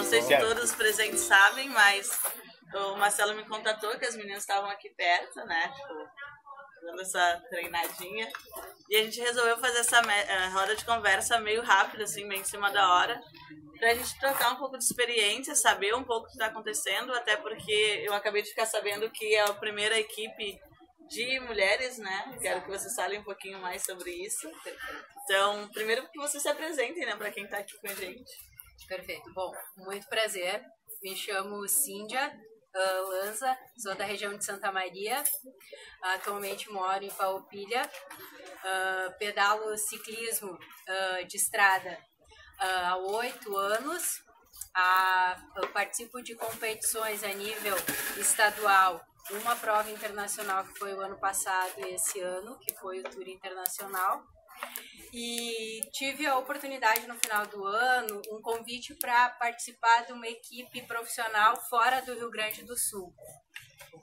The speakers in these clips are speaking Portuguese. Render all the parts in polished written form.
sei se todos os presentes sabem, mas o Marcelo me contatou que as meninas estavam aqui perto, né? Tipo, dando essa treinadinha. E a gente resolveu fazer essa roda de conversa meio rápida, assim, bem em cima da hora, pra gente trocar um pouco de experiência, saber um pouco o que está acontecendo, até porque eu acabei de ficar sabendo que é a primeira equipe de mulheres, né? Quero que vocês falem um pouquinho mais sobre isso. Então, primeiro que vocês se apresentem, né, para quem está aqui com a gente. Perfeito. Bom, muito prazer. Me chamo Cíndia Lanza, sou da região de Santa Maria. Atualmente moro em Farroupilha. Pedalo ciclismo de estrada há 8 anos. Eu participo de competições a nível estadual. Uma prova internacional que foi o ano passado e esse ano, que foi o Tour Internacional. E tive a oportunidade no final do ano, um convite para participar de uma equipe profissional fora do Rio Grande do Sul.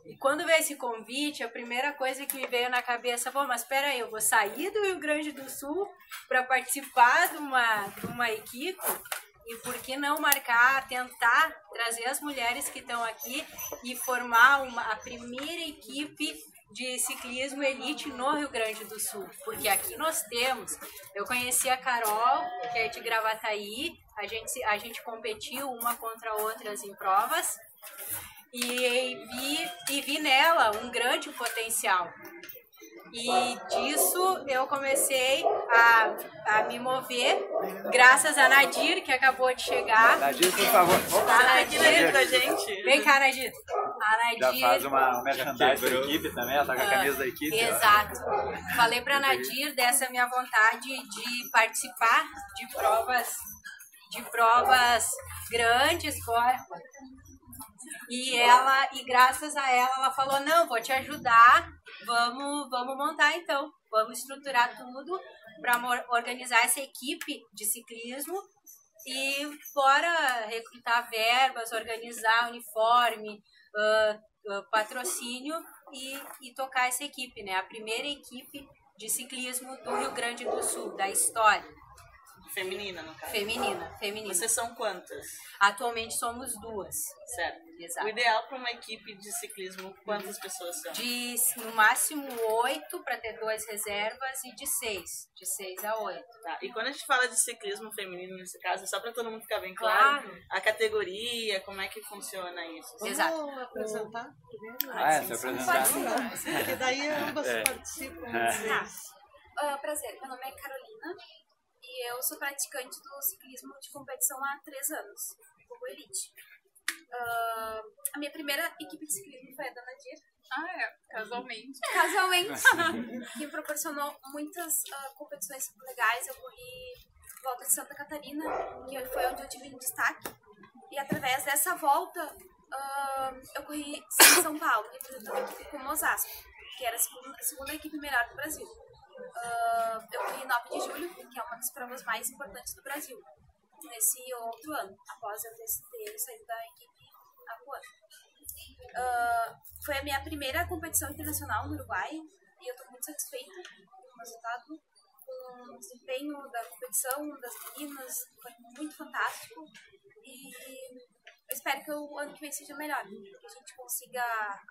E quando veio esse convite, a primeira coisa que me veio na cabeça, bom, mas espera aí, eu vou sair do Rio Grande do Sul para participar de uma equipe? E por que não tentar trazer as mulheres que estão aqui e formar a primeira equipe de ciclismo elite no Rio Grande do Sul? Porque aqui nós temos, eu conheci a Carol, que é de Gravataí, a gente competiu uma contra outras em provas e vi nela um grande potencial. E disso eu comecei a me mover, graças a Nadir, que acabou de chegar. Nadir, por favor. Tá Nadir com a gente. Vem cá, Nadir. A Nadir já faz uma merchandising da equipe também, ela tá com a camisa da equipe. Exato. Falei pra Nadir dessa minha vontade de participar de provas grandes, e graças a ela falou, não, vou te ajudar, vamos montar então, vamos estruturar tudo para organizar essa equipe de ciclismo e fora recrutar verbas, organizar uniforme, patrocínio e tocar essa equipe, né? A primeira equipe de ciclismo do Rio Grande do Sul, da história. Feminina, no caso. Feminina. Vocês são quantas? Atualmente somos 2. Certo. Exato. O ideal para uma equipe de ciclismo, quantas pessoas são? No máximo 8 para ter 2 reservas e de 6. De 6 a 8. Tá. E quando a gente fala de ciclismo feminino, nesse caso, só para todo mundo ficar bem claro, a categoria, como é que funciona isso? Exato. Vamos apresentar primeiro? Se apresentar. Porque daí ambas participam. Prazer, meu nome é Carolina e eu sou praticante do ciclismo de competição há 3 anos, como elite. A minha primeira equipe de ciclismo foi a da Nadir. Casualmente. Que me proporcionou muitas competições legais. Eu corri Volta de Santa Catarina, que foi onde eu tive destaque. E através dessa volta, eu corri São Paulo, representando a equipe como Osasco, que era a segunda equipe melhor do Brasil. Eu corri 9 de julho, que é uma das provas mais importantes do Brasil, nesse outro ano, após eu ter saído da equipe atuando. Foi a minha primeira competição internacional no Uruguai e eu estou muito satisfeita com o resultado, com o desempenho da competição, das meninas, foi muito fantástico e eu espero que o ano que vem seja melhor, que a gente consiga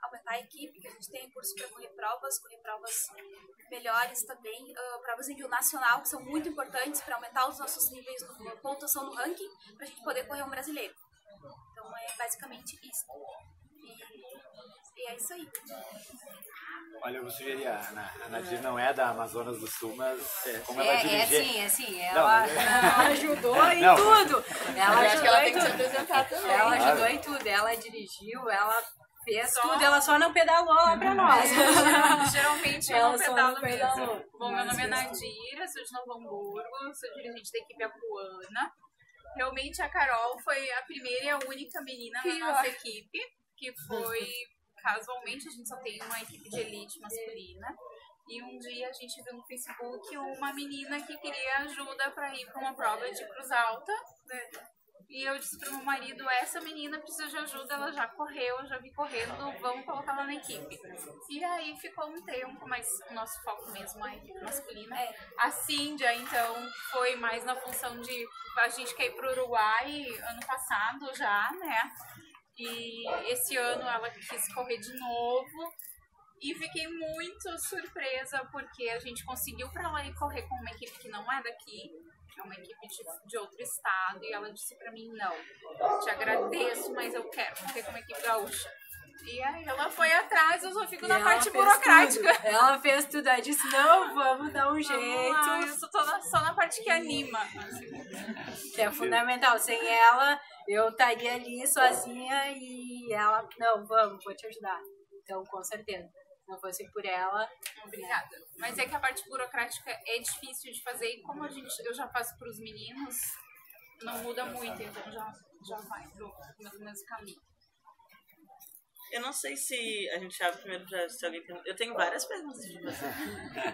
aumentar a equipe, que a gente tenha curso para correr provas melhores também, provas em nível nacional, que são muito importantes para aumentar os nossos níveis de pontuação no ranking, para a gente poder correr um brasileiro. Então é basicamente isso. E é isso aí. Olha, eu vou sugerir, a Nadir não é da Amazonas do Sul, mas como ela dirige... É sim, ela ajudou em tudo. Ela ajudou em tudo. Ela ajudou em tudo, ela dirigiu, ela fez tudo, ela só não pedalou lá pra nós. Geralmente eu não pedalo mesmo. Bom, meu nome é Nadir, sou de Novo Hamburgo, sou dirigente da equipe Apuana. Realmente a Carol foi a primeira e a única menina na nossa equipe, que foi... Casualmente, a gente só tem uma equipe de elite masculina. E um dia a gente viu no Facebook uma menina que queria ajuda para ir para uma prova de cruz alta, né? E eu disse pro meu marido, essa menina precisa de ajuda, ela já correu, eu já vi correndo, vamos colocar ela na equipe. E aí ficou um tempo, mas o nosso foco mesmo é a equipe masculina. A Cíndia, então, foi mais na função de, a gente quer ir pro Uruguai ano passado já, né? E esse ano ela quis correr de novo. E fiquei muito surpresa porque a gente conseguiu para ela ir correr com uma equipe que não é daqui, é uma equipe de outro estado, e ela disse para mim, não, te agradeço, mas eu quero correr com uma equipe gaúcha. E aí ela foi atrás, eu só fico na parte burocrática. Tudo. Ela fez tudo, ela disse, não, vamos dar um jeito. Eu só na parte que anima. Assim. Que é fundamental, sem ela eu estaria ali sozinha e ela, não, vamos, vou te ajudar. Então, com certeza. Não fosse por ela. Obrigada. Mas é que a parte burocrática é difícil de fazer e como eu já faço para os meninos, não muda muito, então já vai pro mesmo caminho. Eu não sei se a gente abre primeiro para se alguém tem... Eu tenho várias perguntas de fazer.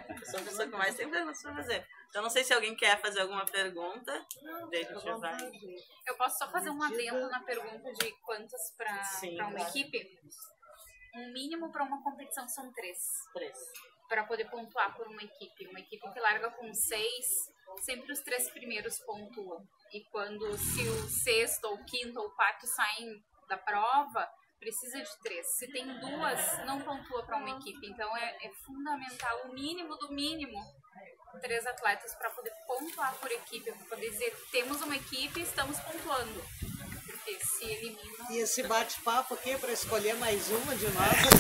Eu sou a pessoa que mais tem perguntas para fazer. Então não sei se alguém quer fazer alguma pergunta. Daí a gente vai. Eu posso só fazer um adendo na pergunta de quantas para uma equipe? Um mínimo para uma competição são 3. Para poder pontuar por uma equipe. Uma equipe que larga com 6, sempre os 3 primeiros pontuam. E se o sexto, ou quinto, ou quarto saem da prova, precisa de 3. Se tem 2, não pontua para uma equipe. Então é fundamental, o mínimo do mínimo, 3 atletas para poder pontuar por equipe. Para poder dizer, temos uma equipe e estamos pontuando. Porque se eliminam... E esse bate-papo aqui para escolher mais uma de nós. Com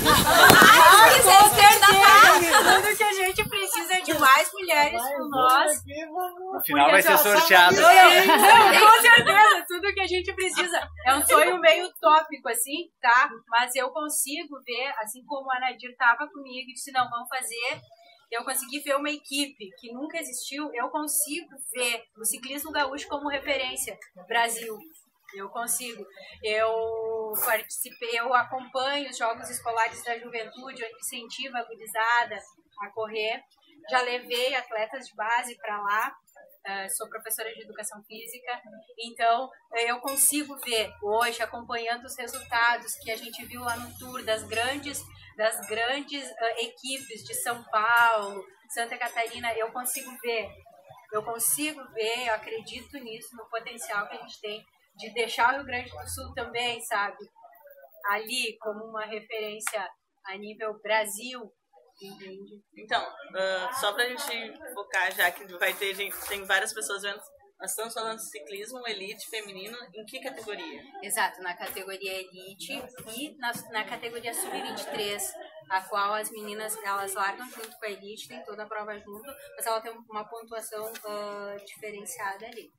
certeza! Tudo que a gente precisa é de mais mulheres com nós. No final vai ser sorteado. Com certeza, tudo que a gente precisa. É um sonho meio utópico, assim, tá? Mas eu consigo ver, assim como a Nadir estava comigo e disse, não, vamos fazer... Eu consegui ver uma equipe que nunca existiu, eu consigo ver o ciclismo gaúcho como referência no Brasil. Eu consigo. Eu participei, eu acompanho os Jogos Escolares da Juventude, onde incentiva a gurizada a correr. Já levei atletas de base para lá, sou professora de educação física, então eu consigo ver hoje, acompanhando os resultados que a gente viu lá no Tour das grandes equipes de São Paulo, Santa Catarina, eu acredito nisso, no potencial que a gente tem de deixar o Rio Grande do Sul também, sabe, ali como uma referência a nível Brasil, entende? Então, só pra gente focar, já que vai ter gente, tem várias pessoas vendo, nós estamos falando de ciclismo elite feminino, em que categoria? Exato, na categoria elite e na categoria sub-23, a qual as meninas, elas largam junto com a elite, tem toda a prova junto, mas ela tem uma pontuação diferenciada ali.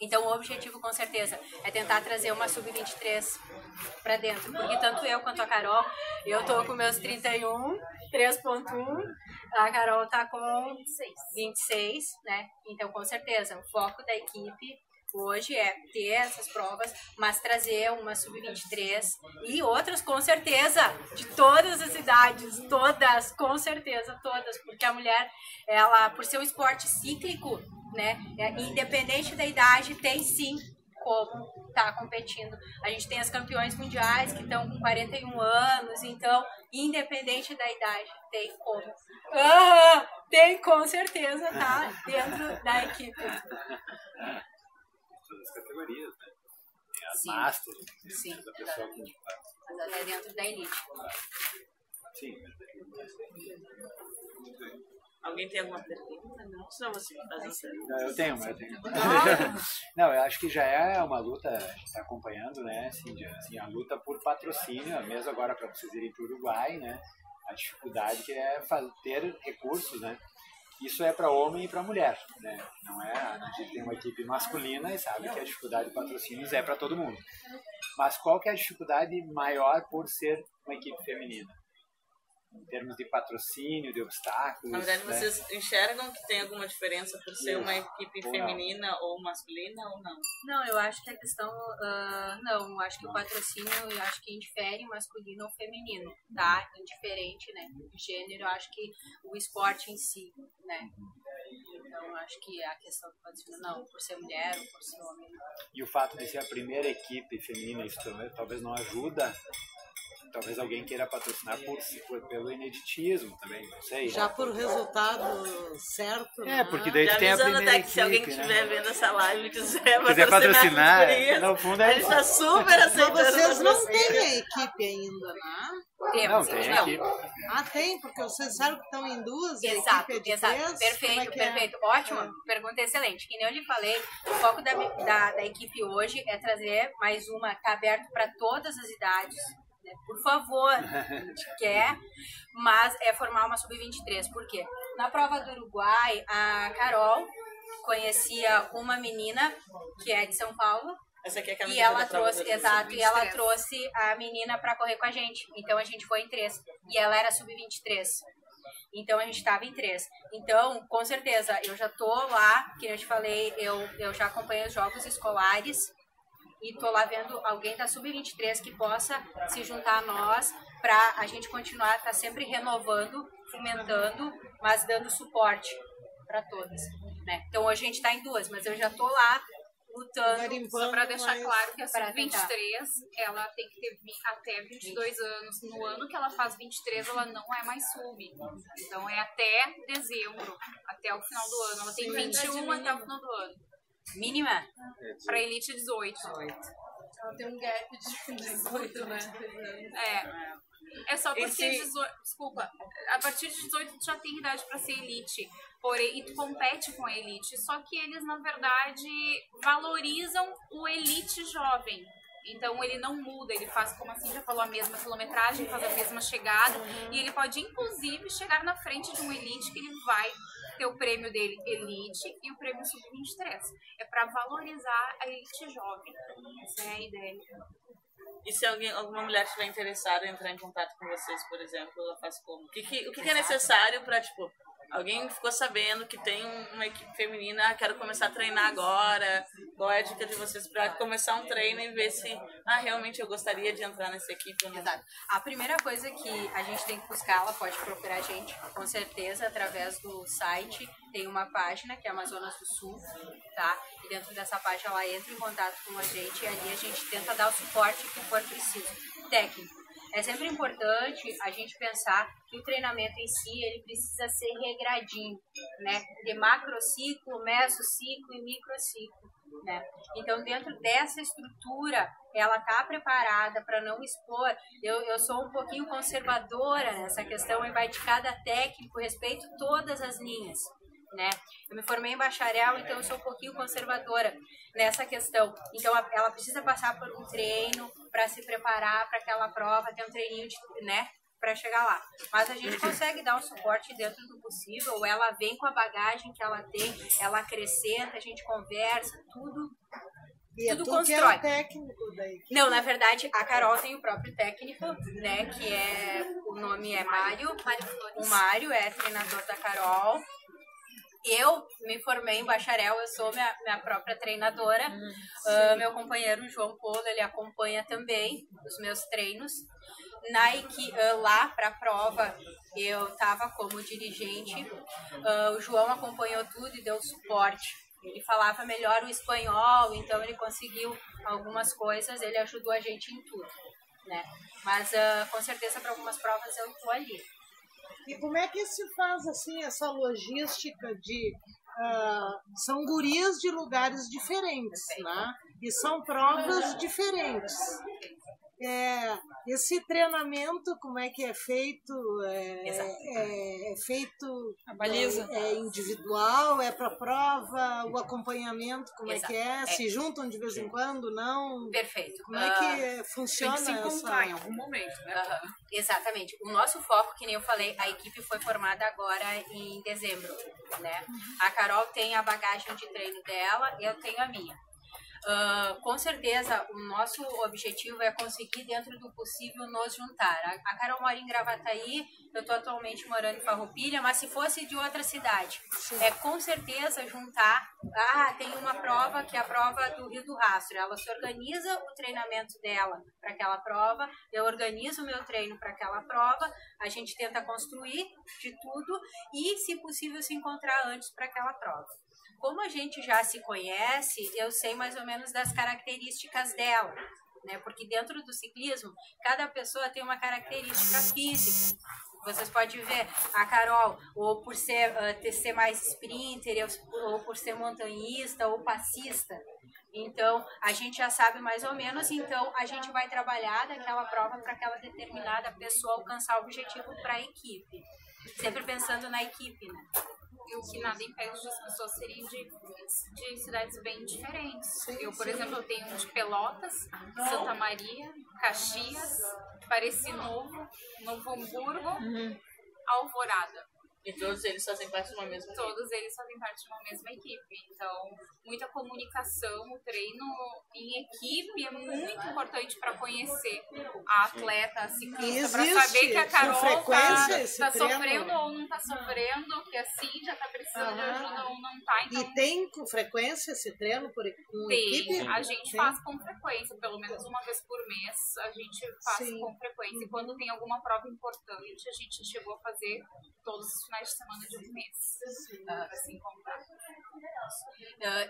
Então, o objetivo, com certeza, é tentar trazer uma sub-23 para dentro. Porque tanto eu quanto a Carol, eu tô com meus 31, 3.1, a Carol tá com 26, né? Então, com certeza, o foco da equipe hoje é ter essas provas, mas trazer uma sub-23 e outras, com certeza, de todas as idades, todas, com certeza, todas. Porque a mulher, ela, por ser um esporte cíclico, né, independente da idade, tem sim como estar competindo. A gente tem as campeões mundiais que estão com 41 anos, então, independente da idade, tem como. Tem com certeza, tá? Dentro da equipe. Todas as categorias, né? Tem as Sim. Masters, Sim, a pessoa que... mas é dentro da elite. Sim. Alguém tem alguma pergunta? Não, senão você faz essa. Não, eu tenho. Não, eu acho que já é uma luta, a gente está acompanhando, né, assim, a luta por patrocínio, mesmo agora para vocês irem para o Uruguai, né, a dificuldade que é ter recursos, né, isso é para homem e para mulher, né, não é, a gente tem uma equipe masculina e sabe que a dificuldade de patrocínios é para todo mundo, mas qual que é a dificuldade maior por ser uma equipe feminina? Em termos de patrocínio, de obstáculos. Na verdade, né? vocês enxergam que tem alguma diferença por ser uma equipe feminina ou masculina ou não? Não, eu acho que a questão... não, eu acho que o patrocínio, eu acho que indifere masculino ou feminino, tá? Indiferente, né? Gênero, eu acho que o esporte em si, né? Então, Então, acho que a questão do patrocínio, não, por ser mulher ou por ser homem. E o fato de ser a primeira equipe feminina, isso também, talvez não ajuda. Talvez alguém queira patrocinar pelo ineditismo também, não sei. Já por resultado certo. É, porque daí Já tem a avisando primeira até que se alguém equipe, estiver né? vendo essa live e quiser Quiser patrocinar, gurias, no fundo a gente tá super Mas aceitando. vocês não patrocínio. têm a equipe ainda, né? Não, tem equipe. Ah, tem, porque vocês disseram que estão em duas, Exato, a equipe é de exato. três. Perfeito, Como é que é? perfeito. Ótimo, pergunta excelente. Que nem eu lhe falei, o foco da equipe hoje é trazer mais uma, tá aberto para todas as idades, né? Por favor, a gente quer, mas é formar uma sub-23. Por quê? Na prova do Uruguai, a Carol conhecia uma menina que é de São Paulo, Essa aqui é a e camiseta ela da prova trouxe, do- exato, e ela trouxe a menina pra correr com a gente. Então a gente foi em 3. E ela era sub-23. Então a gente tava em 3. Então, com certeza, eu já tô lá, que eu te falei, eu já acompanho os jogos escolares e tô lá vendo alguém da sub-23 que possa se juntar a nós pra a gente continuar, tá sempre renovando, fomentando, mas dando suporte pra todas, né? Então hoje a gente tá em 2, mas eu já tô lá lutando. Garimpando, Só para deixar mas- claro que a Pra sub-23, ela tem que ter até 22 anos. No ano que ela faz 23, ela não é mais sub. Então é até dezembro, até o final do ano. Ela tem 21 até o final do ano. Mínima? Para elite 18. Ela tem um gap de 18, né? É só porque, Esse- 18, desculpa, a partir de 18 tu já tem idade para ser elite, porém, e tu compete com a elite, só que eles, na verdade, valorizam o elite jovem. Então ele não muda, ele faz, como assim já falou, a mesma quilometragem, faz a mesma chegada, e ele pode, inclusive, chegar na frente de um elite que ele vai ter o prêmio dele elite e o prêmio sub-23. É para valorizar a elite jovem. Essa é a ideia. E se alguma mulher estiver interessada em entrar em contato com vocês, por exemplo, ela faz como? O que é necessário para, tipo, alguém ficou sabendo que tem uma equipe feminina, quero começar a treinar agora, qual é a dica de vocês para começar um treino e ver se, realmente eu gostaria de entrar nessa equipe ou não? Exato. A primeira coisa que a gente tem que buscar, ela pode procurar a gente, com certeza, através do site. Tem uma página que é Amazonas do Sul, tá? E dentro dessa página ela entra em contato com a gente e ali a gente tenta dar o suporte que for preciso. Técnico. É sempre importante a gente pensar que o treinamento em si, ele precisa ser regradinho, né? De macrociclo, mesociclo e microciclo, né? Então, dentro dessa estrutura, ela tá preparada para não expor. Eu sou um pouquinho conservadora nessa questão e vai de cada técnico, respeito todas as linhas, né? Eu me formei em bacharel, então eu sou um pouquinho conservadora nessa questão. Então ela precisa passar por um treino para se preparar para aquela prova, ter um treininho, né, para chegar lá. Mas a gente consegue dar um suporte dentro do possível. Ela vem com a bagagem que ela tem, ela acrescenta, a gente conversa, tudo. E é Tudo tu que é constrói. o técnico da equipe. Não, na verdade, a Carol tem o próprio técnico, né, que o nome é Mário. O Mário é treinador da Carol. Eu me formei em bacharel, eu sou minha própria treinadora. Meu companheiro João Polo, ele acompanha também os meus treinos. Lá para a prova, eu estava como dirigente. O João acompanhou tudo e deu suporte. Ele falava melhor o espanhol, então ele conseguiu algumas coisas, ele ajudou a gente em tudo, né? Mas com certeza para algumas provas eu estou ali. E como é que se faz assim essa logística de são gurias de lugares diferentes, né? E são provas diferentes. Esse treinamento, como é que é feito? É feito A baliza. é individual, é para prova, o acompanhamento, como Exato. é que é? Se juntam de vez em quando, não? Perfeito. Como é que Tem funciona que se encontrar essa... em algum momento, né? Aham, exatamente. O nosso foco, que nem eu falei, a equipe foi formada agora em dezembro, né? A Carol tem a bagagem de treino dela, eu tenho a minha. Com certeza, o nosso objetivo é conseguir, dentro do possível, nos juntar. A Carol mora em Gravataí, eu estou atualmente morando em Farroupilha, mas se fosse de outra cidade, com certeza juntar. Tem uma prova, que é a prova do Rio do Rastro. Ela se organiza o treinamento dela para aquela prova, eu organizo o meu treino para aquela prova, a gente tenta construir de tudo e, se possível, se encontrar antes para aquela prova. Como a gente já se conhece, eu sei mais ou menos das características dela, né? Porque dentro do ciclismo, cada pessoa tem uma característica física. Vocês podem ver a Carol, ou por ser mais sprinter, ou por ser montanhista, ou passista. Então, a gente já sabe mais ou menos, então a gente vai trabalhar daquela prova para aquela determinada pessoa alcançar o objetivo para a equipe. Sempre pensando na equipe, né? E o que nada impede de as pessoas serem de cidades bem diferentes. Eu, por exemplo, eu tenho um de Pelotas, Santa Maria, Caxias, Pareci Novo, Novo Hamburgo, Alvorada. E todos eles fazem parte de uma mesma equipe. Todos eles fazem parte de uma mesma equipe. Então, muita comunicação, o treino em equipe é muito importante para conhecer a atleta, a ciclista, para saber que a Carol está sofrendo ou não está sofrendo, que assim já está precisando de ajuda ou não está. Então, e tem com frequência esse treino por equipe? A gente faz com frequência, pelo menos uma vez por mês, a gente faz com frequência. E quando tem alguma prova importante, a gente chegou a fazer todos os finais de semana de um mês, assim contar.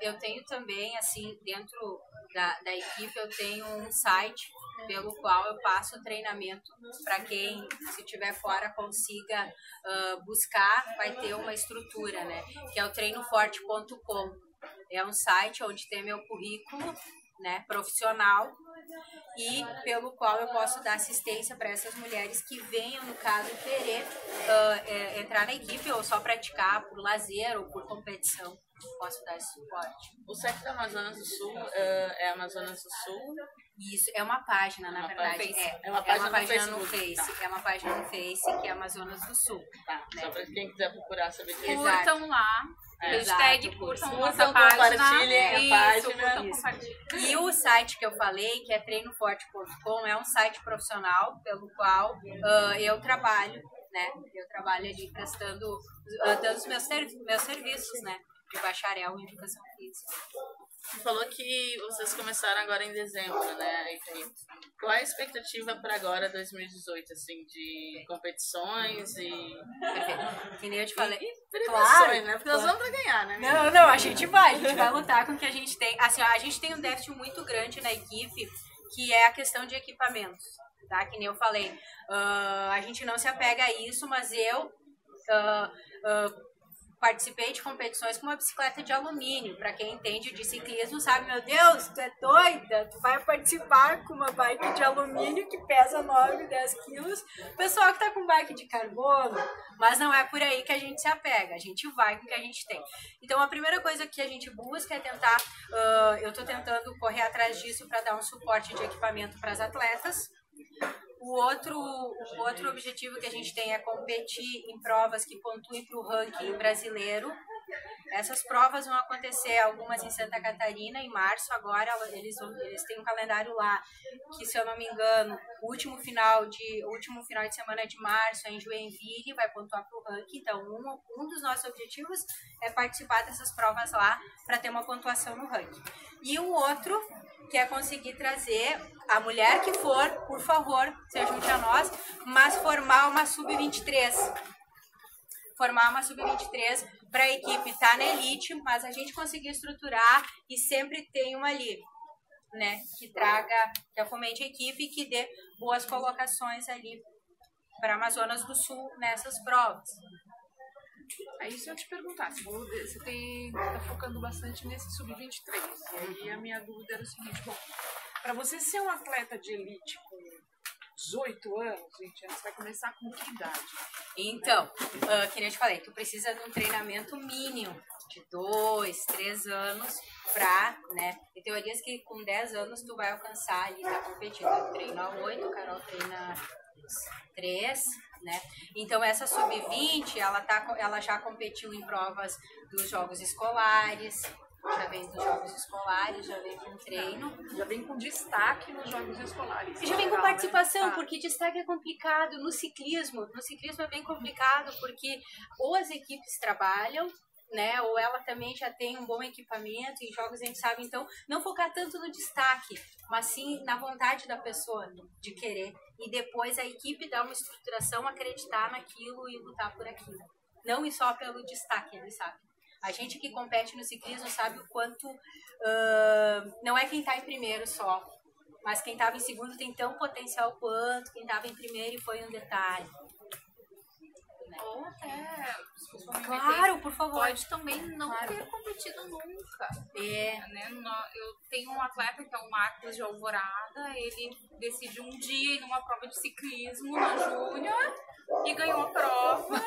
Eu tenho também, assim, dentro da equipe, eu tenho um site pelo qual eu passo treinamento para quem, se estiver fora, consiga buscar, vai ter uma estrutura, né? Que é o treinoforte.com. É um site onde tem meu currículo, né, profissional, e pelo qual eu posso dar assistência para essas mulheres que venham, no caso, querer entrar na equipe ou só praticar por lazer ou por competição. Posso dar esse suporte. O site da Amazonas do Sul é Amazonas do Sul? Isso, é uma página, na verdade. É uma página no Face. Tá. É uma página no Face, que é Amazonas do Sul. Tá, né? Só para quem quiser procurar saber que curtam lá. Hashtag curtam nossa página. Compartilhem a página. E o site que eu falei, que é treinoforte.com, é um site profissional pelo qual eu trabalho, né? Eu trabalho ali prestando, dando os meus serviços, né? De bacharel em educação física. Você falou que vocês começaram agora em dezembro, né? Qual é a expectativa para agora, 2018, assim, de competições e... Perfeito. Que nem eu te falei. Claro, né? Porque nós vamos pra ganhar, né? Não, a gente vai lutar com o que a gente tem. Assim, a gente tem um déficit muito grande na equipe, que é a questão de equipamentos, tá? Que nem eu falei. A gente não se apega a isso, mas eu... participei de competições com uma bicicleta de alumínio. Para quem entende de ciclismo sabe, meu Deus, tu é doida, tu vai participar com uma bike de alumínio que pesa 9, 10 quilos. O pessoal que tá com bike de carbono, mas não é por aí que a gente se apega, a gente vai com o que a gente tem. Então a primeira coisa que a gente busca é tentar, eu tô tentando correr atrás disso para dar um suporte de equipamento para as atletas. O outro objetivo que a gente tem é competir em provas que pontuem para o ranking brasileiro. Essas provas vão acontecer, algumas em Santa Catarina, em março. Agora eles têm um calendário lá, que, se eu não me engano, o último final de semana de março é em Joinville, vai pontuar para o ranking. Então, um dos nossos objetivos é participar dessas provas lá, para ter uma pontuação no ranking. E o outro, que é conseguir trazer a mulher que for, por favor, se junte a nós, mas formar uma sub-23. Formar uma sub-23 para a equipe estar na elite, mas a gente conseguir estruturar e sempre tem uma ali, né? Que fomente a equipe e que dê boas colocações ali para Amazonas do Sul nessas provas. Aí se eu te perguntar, você está focando bastante nesse sub-23, e a minha dúvida era o seguinte, bom, para você ser um atleta de elite com 18 anos, 20 anos, você vai começar com que idade? Então, que nem eu te falei, tu precisa de um treinamento mínimo de 2, 3 anos pra, né, tem teorias que com 10 anos tu vai alcançar ali, tá competindo. Eu treino a 8, a Carol treina 3, né? Então essa sub-20, ela já competiu em provas dos jogos escolares, Já vem dos jogos escolares, já vem com treino. Já vem com destaque nos jogos escolares. Já vem com participação, porque destaque é complicado. No ciclismo é bem complicado, porque ou as equipes trabalham, né, ou ela também já tem um bom equipamento, em jogos a gente sabe, então, não focar tanto no destaque, mas sim na vontade da pessoa de querer. E depois a equipe dar uma estruturação, acreditar naquilo e lutar por aquilo. Não ir só pelo destaque, ele sabe. A gente que compete no ciclismo sabe o quanto não é quem está em primeiro só, mas quem estava em segundo tem tão potencial quanto quem estava em primeiro e foi um detalhe. Ou até, Claro, por favor. pode também não ter competido nunca. Né? Eu tenho um atleta que é o Marcos de Alvorada, ele decidiu um dia ir numa prova de ciclismo na Júnior e ganhou a prova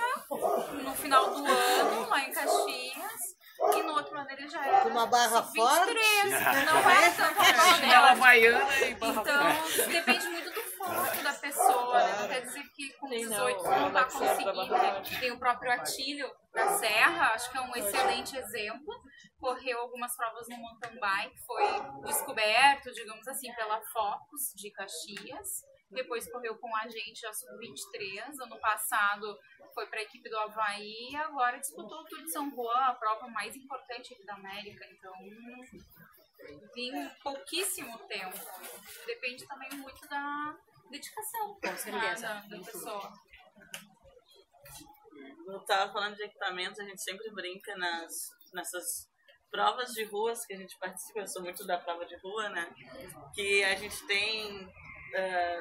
no final do ano, lá em Caxias. E no outro ano ele já era Com uma barra forte? 23, não é tanto Chinela havaiana e barra então, depende muito do foco da pessoa, né? Não quer dizer que com 18 não tá conseguindo. Tem o próprio Atílio da Serra, acho que é um excelente exemplo. Correu algumas provas no mountain bike, foi descoberto, digamos assim, pela Focus de Caxias. Depois correu com a gente, já sub-23. Ano passado foi para a equipe do Havaí e agora disputou o Tour de São Juan, a prova mais importante aqui da América. Então, em pouquíssimo tempo. Depende também muito da dedicação da pessoa. Eu estava falando de equipamentos, a gente sempre brinca nessas provas de ruas que a gente participa. Eu sou muito da prova de rua, né? Que a gente tem...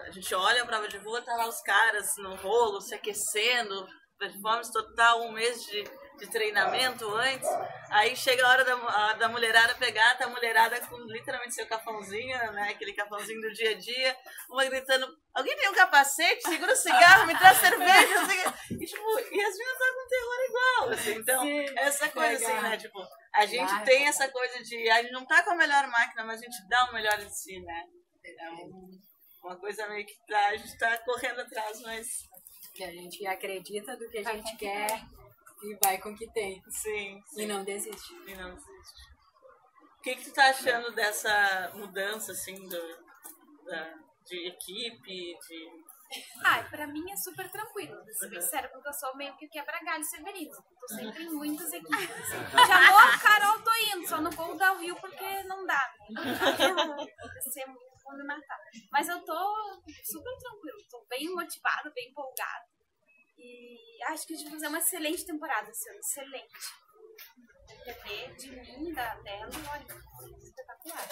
a gente olha a prova de rua, tá lá os caras no rolo, se aquecendo, performance total, um mês de treinamento antes. Aí chega a hora da mulherada pegar, tá a mulherada com literalmente seu capãozinho, né? Aquele capãozinho do dia a dia, uma gritando: alguém tem um capacete? Segura o cigarro, me traz cerveja. E, tipo, e as meninas estão com terror igual, assim. Então, sim, essa coisa assim, né? Tipo, a gente tem essa coisa de... A gente não tá com a melhor máquina, mas a gente dá o melhor em si, né? Uma coisa meio que a gente tá correndo atrás, mas... Que a gente acredita do que a gente quer e vai com o que tem. Sim. E não desiste. E não desiste. O que tu tá achando dessa mudança, assim, de equipe, pra mim é super tranquilo. Se bem sincero, porque eu sou meio que quebra-galho severino. Tô sempre em muitas equipes. Chamou, Carol, tô indo. Só não vou dar o Rio porque não dá. Vou me matar. Mas eu tô super tranquilo. Tô bem motivada, bem empolgada. E acho que a gente vai fazer uma excelente temporada esse ano. Excelente. TV de mim, dela, olha, espetacular.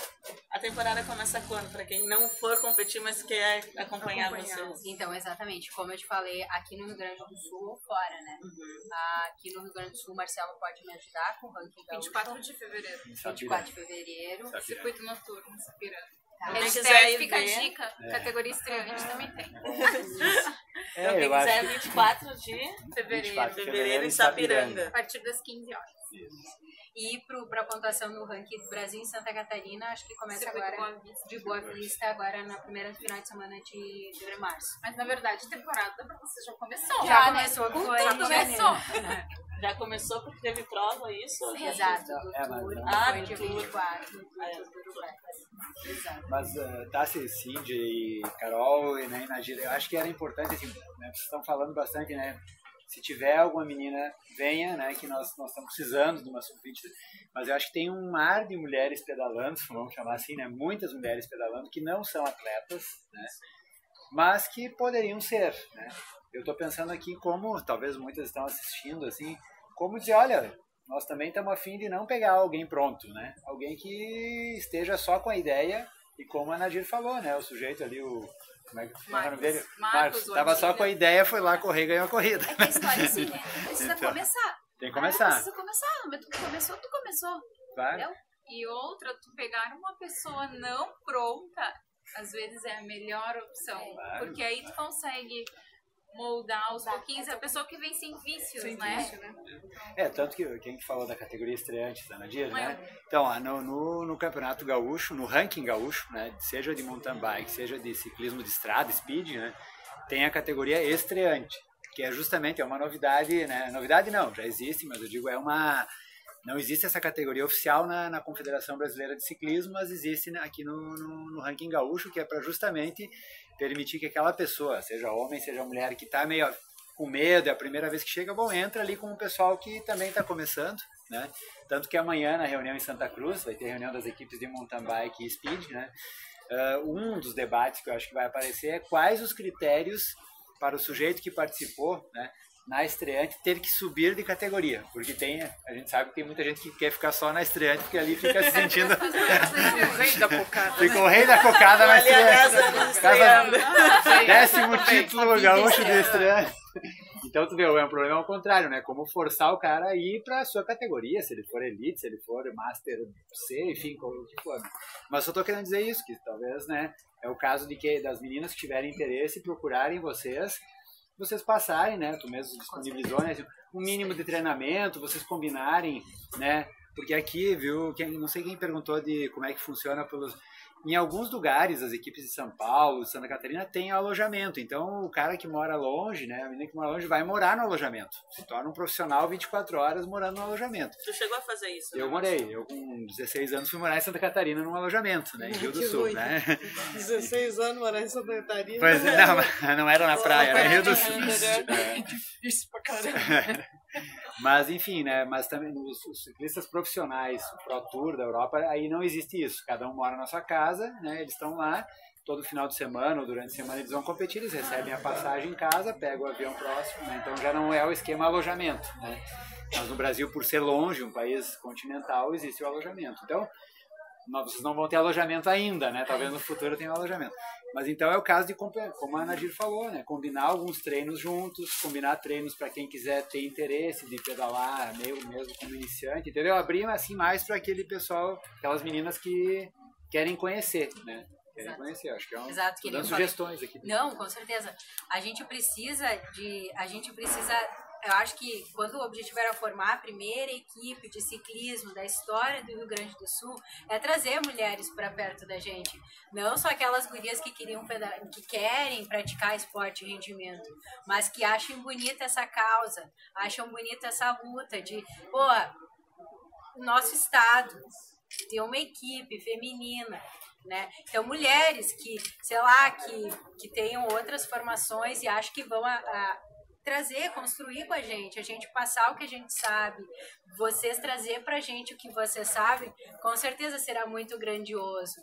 A temporada começa quando? Pra quem não for competir, mas quer acompanhar vocês. Então, exatamente. Como eu te falei, aqui no Rio Grande do Sul ou fora, né? Aqui no Rio Grande do Sul, o Marcelo pode me ajudar com o ranking gaúcho. 24 de fevereiro. 24 de fevereiro. Circuito noturno, Sapiranga. Quem quiser fica a ver, dica, categoria estreante também tem. Então, quem quiser, 24 de fevereiro em Sapiranga. A partir das 15 horas. E para a pontuação no ranking do Brasil em Santa Catarina, acho que começa agora de Boa Vista, agora na primeira final de semana de março. Mas na verdade a temporada pra você já começou. Já começou, Já começou. Já começou porque teve prova, isso? Sim, exato. Foi de 24 do Uruguai. Mas Tassi, Cíndia e Carol e Nadir, eu acho que era importante, assim, né, vocês estão falando bastante, né? Se tiver alguma menina, venha, né? Que nós estamos precisando de uma sub-20. Mas eu acho que tem um mar de mulheres pedalando, vamos chamar assim, né? Muitas mulheres pedalando que não são atletas, né? Mas que poderiam ser, né? Eu estou pensando aqui como, talvez muitas estão assistindo, assim, como dizer, olha, nós também estamos a fim de não pegar alguém pronto, né? Alguém que esteja só com a ideia e como a Nadir falou, né? O sujeito ali, como é que é o nome dele? Marcos. Estava só com a ideia, foi lá correr e ganhou a corrida. É que a história assim, né? Precisa começar. Tem que começar. Precisa começar. No momento que tu começou. Vai. Entendeu? E outra, tu pegar uma pessoa não pronta, às vezes é a melhor opção. Porque aí tu consegue moldar aos pouquinhos a pessoa que vem sem vícios, né? Tanto que quem falou da categoria estreante, da Nadir, né? Então, no Campeonato Gaúcho, no ranking gaúcho, né? Seja de mountain bike, seja de ciclismo de estrada, speed, né? Tem a categoria estreante, que é justamente uma novidade, né? Novidade não, já existe, mas eu digo, é Não existe essa categoria oficial na Confederação Brasileira de Ciclismo, mas existe aqui no ranking gaúcho, que é para justamente permitir que aquela pessoa, seja homem, seja mulher, que está meio com medo, é a primeira vez que chega, bom, entra ali com o pessoal que também está começando, né? Tanto que amanhã, na reunião em Santa Cruz, vai ter reunião das equipes de mountain bike e speed, né? Um dos debates que eu acho que vai aparecer é quais os critérios para o sujeito que participou, né, na estreante ter que subir de categoria, porque a gente sabe que tem muita gente que quer ficar só na estreante, porque ali fica se sentindo O rei da cocada. fica o rei da cocada na estreante. 10 anos estreando. 10º título gaúcho de estreante. Então tu vê, é um problema ao contrário, né? Como forçar o cara a ir para a sua categoria, se ele for elite, se ele for master C, enfim, como que for. Mas só tô querendo dizer isso, que talvez, né, é o caso das meninas que tiverem interesse procurarem vocês passarem, né? Tu mesmo disponibilizou, né, um mínimo de treinamento, vocês combinarem, né? Porque aqui, viu, não sei quem perguntou de como é que funciona em alguns lugares, as equipes de São Paulo, Santa Catarina, tem alojamento. Então, o cara que mora longe, né, a menina que mora longe, vai morar no alojamento. Se torna um profissional 24 horas morando no alojamento. Tu chegou a fazer isso? Eu morei. Eu, com 16 anos, fui morar em Santa Catarina num alojamento, né, em Rio do Sul, né? 16 anos morar em Santa Catarina. Pois é, não era na praia, era em Rio do Sul. Isso pra caramba. Mas, enfim, né? Mas também os ciclistas profissionais, o Pro Tour da Europa, aí não existe isso. Cada um mora na sua casa, né? Eles estão lá, todo final de semana ou durante a semana eles vão competir, eles recebem a passagem em casa, pegam o avião próximo, né? Então já não é o esquema alojamento, né? Mas no Brasil, por ser longe, um país continental, existe o alojamento. Então, vocês não vão ter alojamento ainda, né? Talvez no futuro tenha alojamento. Mas então é o caso de, como a Nadir falou, né? Combinar alguns treinos juntos, combinar treinos para quem quiser ter interesse de pedalar, mesmo como iniciante, entendeu? Abrir assim mais para aquele pessoal, aquelas meninas que querem conhecer, né? Querem conhecer, acho que é Exato, dando sugestões aqui. Não, com certeza. A gente precisa, eu acho que quando o objetivo era formar a primeira equipe de ciclismo da história do Rio Grande do Sul, é trazer mulheres para perto da gente. Não só aquelas gurias que querem praticar esporte e rendimento, mas que acham bonita essa causa, acham bonita essa luta de, nosso estado ter uma equipe feminina, né? Então, mulheres que, sei lá, que tenham outras formações e acham que vão trazer, construir com a gente passar o que a gente sabe, vocês trazer pra gente o que vocês sabem, com certeza será muito grandioso,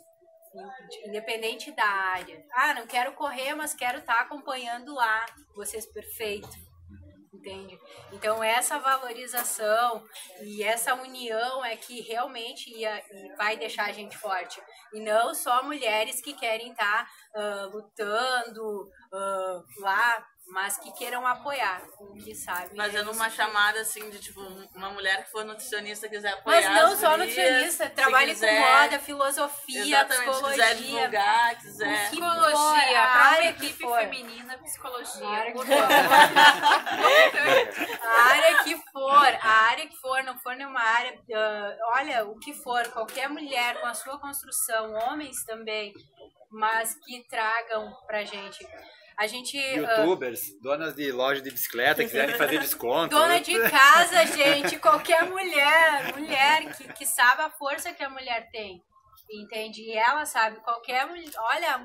independente da área. Não quero correr, mas quero estar acompanhando lá, vocês perfeito, entende? Então essa valorização e essa união é que realmente vai deixar a gente forte, e não só mulheres que querem estar lutando lá, mas que queiram apoiar, que sabe. Fazendo uma chamada assim de tipo, uma mulher que for nutricionista quiser apoiar. Mas não só nutricionista, trabalhe com moda, filosofia, psicologia. Quiser divulgar, quiser. Psicologia, a para área a equipe feminina, psicologia. A área que for, não for nenhuma área, olha, o que for, qualquer mulher com a sua construção, homens também, mas que tragam pra gente. A gente, youtubers, donas de loja de bicicleta, quiserem fazer desconto. Dona de casa, gente, qualquer mulher que sabe a força que a mulher tem, entende? E ela sabe, qualquer mulher, olha,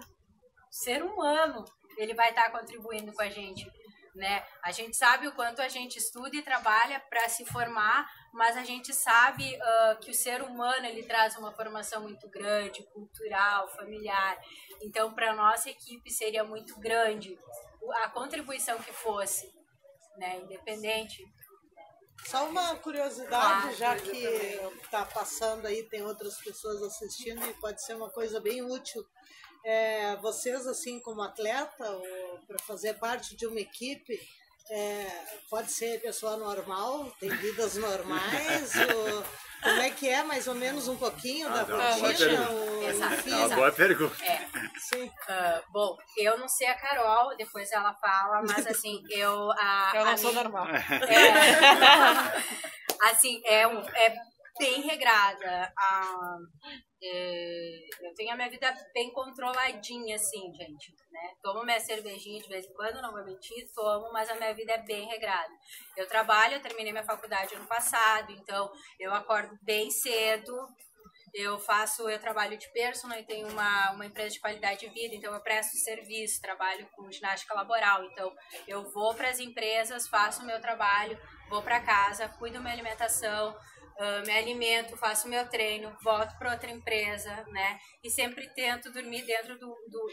ser humano, ele vai estar contribuindo com a gente, né? A gente sabe o quanto a gente estuda e trabalha para se formar, mas a gente sabe que o ser humano, ele traz uma formação muito grande, cultural, familiar. Então, para a nossa equipe seria muito grande a contribuição que fosse, né? Independente. Só uma curiosidade, já que está passando aí, tem outras pessoas assistindo e pode ser uma coisa bem útil. Vocês, assim, como atleta, para fazer parte de uma equipe, pode ser pessoa normal, tem vidas normais, como é que é, mais ou menos, um pouquinho da rotina? Uma boa pergunta. Sim. Bom, eu não sei a Carol, depois ela fala, mas assim, eu não sou normal. Assim, bem regrada. Eu tenho a minha vida bem controladinha, assim, gente, né? Tomo minha cervejinha de vez em quando, não vou mentir, tomo, mas a minha vida é bem regrada. Eu terminei minha faculdade ano passado, então eu acordo bem cedo, eu trabalho de personal e tenho uma empresa de qualidade de vida, então eu presto serviço, trabalho com ginástica laboral, então eu vou para as empresas, faço o meu trabalho, vou para casa, cuido da minha alimentação, me alimento, faço meu treino, volto para outra empresa, né? E sempre tento dormir dentro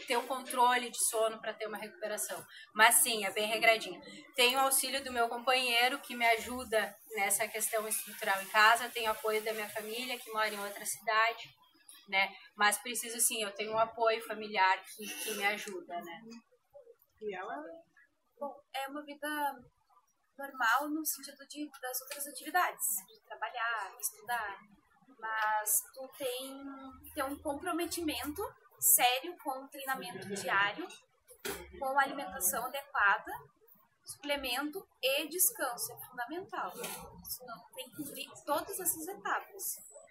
ter um controle de sono para ter uma recuperação. Mas sim, é bem regradinho. Tenho o auxílio do meu companheiro que me ajuda nessa questão estrutural em casa, tenho apoio da minha família que mora em outra cidade, né? Mas preciso sim, eu tenho um apoio familiar que me ajuda, né? E ela? Bom, é uma vida normal no sentido das outras atividades, de trabalhar, estudar, mas tu tem um comprometimento sério com o treinamento diário, com a alimentação adequada, suplemento e descanso, é fundamental. Senão tem que cumprir todas essas etapas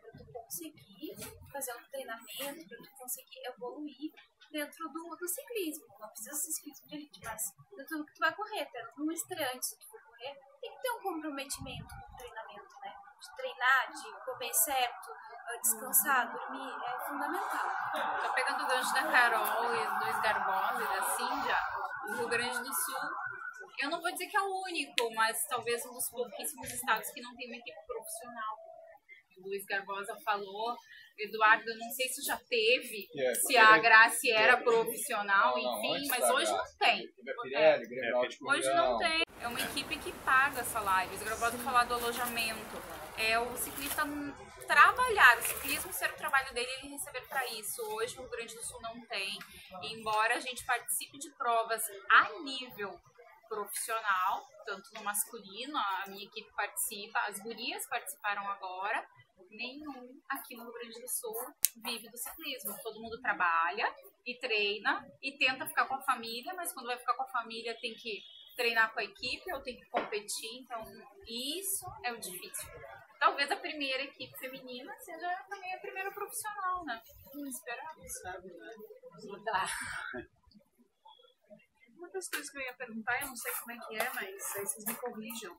para tu conseguir fazer um treinamento, para tu conseguir evoluir dentro do ciclismo. Não precisa ser ciclismo de elite, mas dentro do que tu vai correr, tendo um estreante, se tu for correr, tem que ter um comprometimento com o treinamento, né? De treinar, de comer certo, descansar, dormir, é fundamental. Tô pegando o gancho da Carol e do Luiz Garbosa e da Cíndia, o Rio Grande do Sul, eu não vou dizer que é o único, mas talvez um dos pouquíssimos estados que não tem uma equipe profissional. O Luiz Garbosa falou, Eduardo, eu não sei se já teve, se a Grace era profissional, enfim, mas hoje não tem. Hoje não tem. É uma equipe que paga salários. O Garbosa falou do alojamento. É o ciclista trabalhar, o ciclismo ser o trabalho dele e ele receber para isso. Hoje o Rio Grande do Sul não tem. Embora a gente participe de provas a nível profissional, tanto no masculino, a minha equipe participa, as gurias participaram agora, nenhum aqui no Rio Grande do Sul vive do ciclismo. Todo mundo trabalha e treina e tenta ficar com a família, mas quando vai ficar com a família tem que treinar com a equipe ou tem que competir, então isso é o difícil. Talvez a primeira equipe feminina seja também a primeira profissional, né? Esperamos, sabe, né? Mudar. Uma das coisas que eu ia perguntar, eu não sei como é que é, mas aí vocês me corrijam.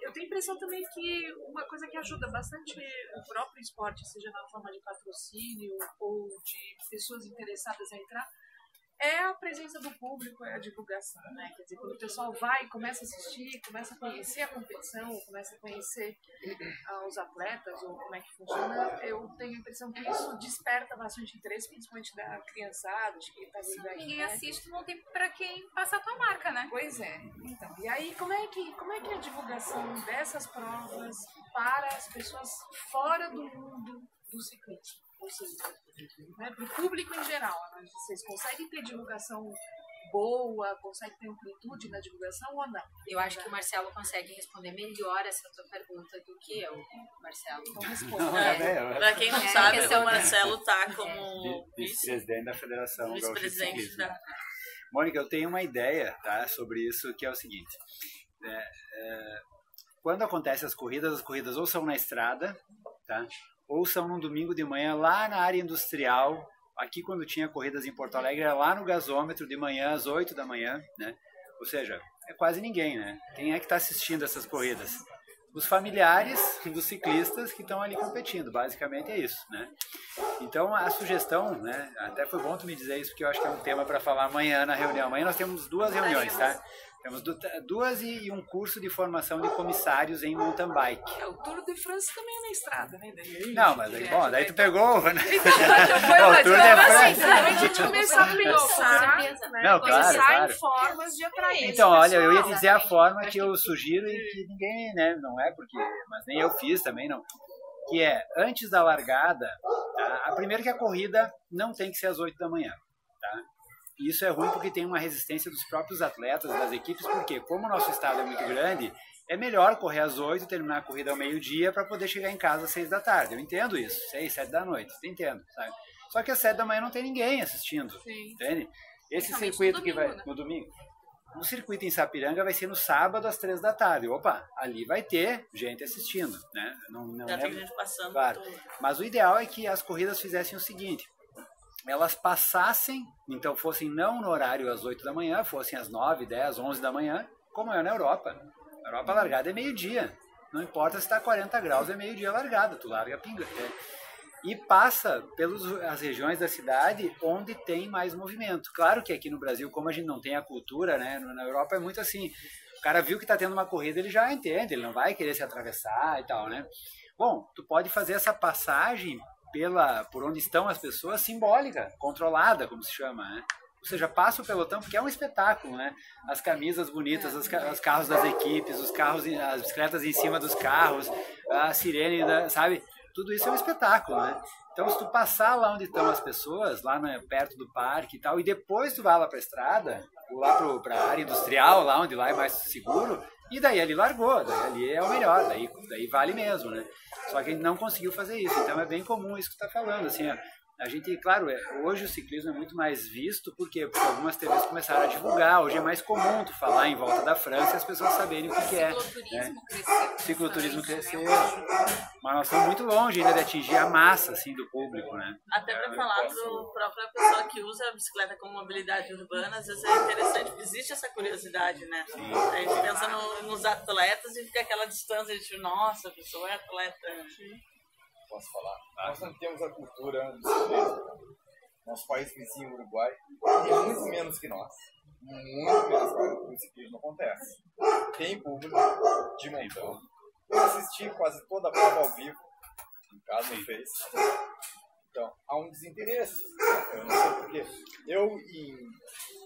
Eu tenho a impressão também que uma coisa que ajuda bastante o próprio esporte, seja na forma de patrocínio ou de pessoas interessadas em entrar, é a presença do público, é a divulgação, né? Quer dizer, quando o pessoal vai, começa a assistir, começa a conhecer a competição, começa a conhecer os atletas, ou como é que funciona, eu tenho a impressão que isso desperta bastante interesse, principalmente da criançada, de quem está vindo aí. Quem assiste não tem para quem passar a tua marca, né? Pois é. Então, e aí, como é que é a divulgação dessas provas para as pessoas fora do mundo do ciclismo? Ou seja, né, para o público em geral, né? Vocês conseguem ter divulgação boa, conseguem ter amplitude na divulgação ou não? Eu acho que o Marcelo consegue responder melhor essa tua pergunta do que eu, Marcelo. Então responda. Para quem não sabe, o Marcelo está como vice-presidente da Federação Gaúcha de Ciclismo. Da... Mônica, eu tenho uma ideia, tá, sobre isso, que é o seguinte. Quando acontecem as corridas ou são na estrada, tá? Ou são num domingo de manhã lá na área industrial. Aqui, quando tinha corridas em Porto Alegre, era lá no gasômetro de manhã, às 8 da manhã, né? Ou seja, é quase ninguém, né? Quem é que está assistindo essas corridas? Os familiares dos ciclistas que estão ali competindo, basicamente é isso, né? Então, a sugestão, né? Até foi bom tu me dizer isso, porque eu acho que é um tema para falar amanhã na reunião. Amanhã nós temos 2 reuniões, tá? Temos 2 e um curso de formação de comissários em mountain bike. O Tour de France também é na estrada, né? Não, mas bom, daí tu pegou, né? O Tour de France. A gente começar a pensar, né? Não, claro. Em formas de atrair. Então, olha, eu ia dizer a forma que eu sugiro e que ninguém, né? Não é porque, mas nem eu fiz também, não. Que é, antes da largada, tá? Primeiro que a corrida não tem que ser às 8 da manhã, tá? E isso é ruim porque tem uma resistência dos próprios atletas, das equipes, porque como o nosso estado é muito grande, é melhor correr às 8, terminar a corrida ao meio-dia para poder chegar em casa às 6 da tarde. Eu entendo isso, 6, 7 da noite, entendo, sabe? Só que às 7 da manhã não tem ninguém assistindo, entende? Esse circuito que vai no domingo. O circuito em Sapiranga vai ser no sábado às 3 da tarde. Opa, ali vai ter gente assistindo, né? Não Já é... tem gente passando. Claro. Mas o ideal é que as corridas fizessem o seguinte: elas passassem, então fossem não no horário às 8 da manhã, fossem às 9, 10, 11 da manhã, como é na Europa. Na Europa a largada é meio-dia. Não importa se está 40 graus, é meio-dia largada, tu larga a pinga. E passa pelas regiões da cidade onde tem mais movimento. Claro que aqui no Brasil, como a gente não tem a cultura, né, na Europa é muito assim, o cara viu que está tendo uma corrida, ele já entende, ele não vai querer se atravessar e tal, né? Bom, tu pode fazer essa passagem por onde estão as pessoas, simbólica, controlada, como se chama, né? Ou seja, passa o pelotão, porque é um espetáculo, né? As camisas bonitas, os carros das equipes, as bicicletas em cima dos carros, a sirene, sabe? Tudo isso é um espetáculo, né? Então, se tu passar lá onde estão as pessoas, lá perto do parque e tal, e depois tu vai lá para a estrada, ou lá para a área industrial, lá onde lá é mais seguro, e daí ali largou, daí ali é o melhor, daí vale mesmo, né? Só que a gente não conseguiu fazer isso, então é bem comum isso que tu tá falando, assim, ó. A gente, claro, hoje o ciclismo é muito mais visto, porque algumas TVs começaram a divulgar, hoje é mais comum tu falar em volta da França e as pessoas saberem o que é. O cicloturismo cresceu, mas nós estamos muito longe ainda de atingir a massa, assim, do público, né? Até para falar do própria pessoa que usa a bicicleta como mobilidade urbana, às vezes é interessante, porque existe essa curiosidade, né? Sim. A gente pensa nos atletas e fica aquela distância de, nossa, a pessoa é atleta. Posso falar? Nós não temos a cultura do ciclismo. Nosso país vizinho, Uruguai, tem muito menos que nós. Muito menos que o ciclismo acontece. Tem público de montão. Eu assisti quase toda a prova ao vivo, em casa, no Face. Então, há um desinteresse. Eu não sei porquê.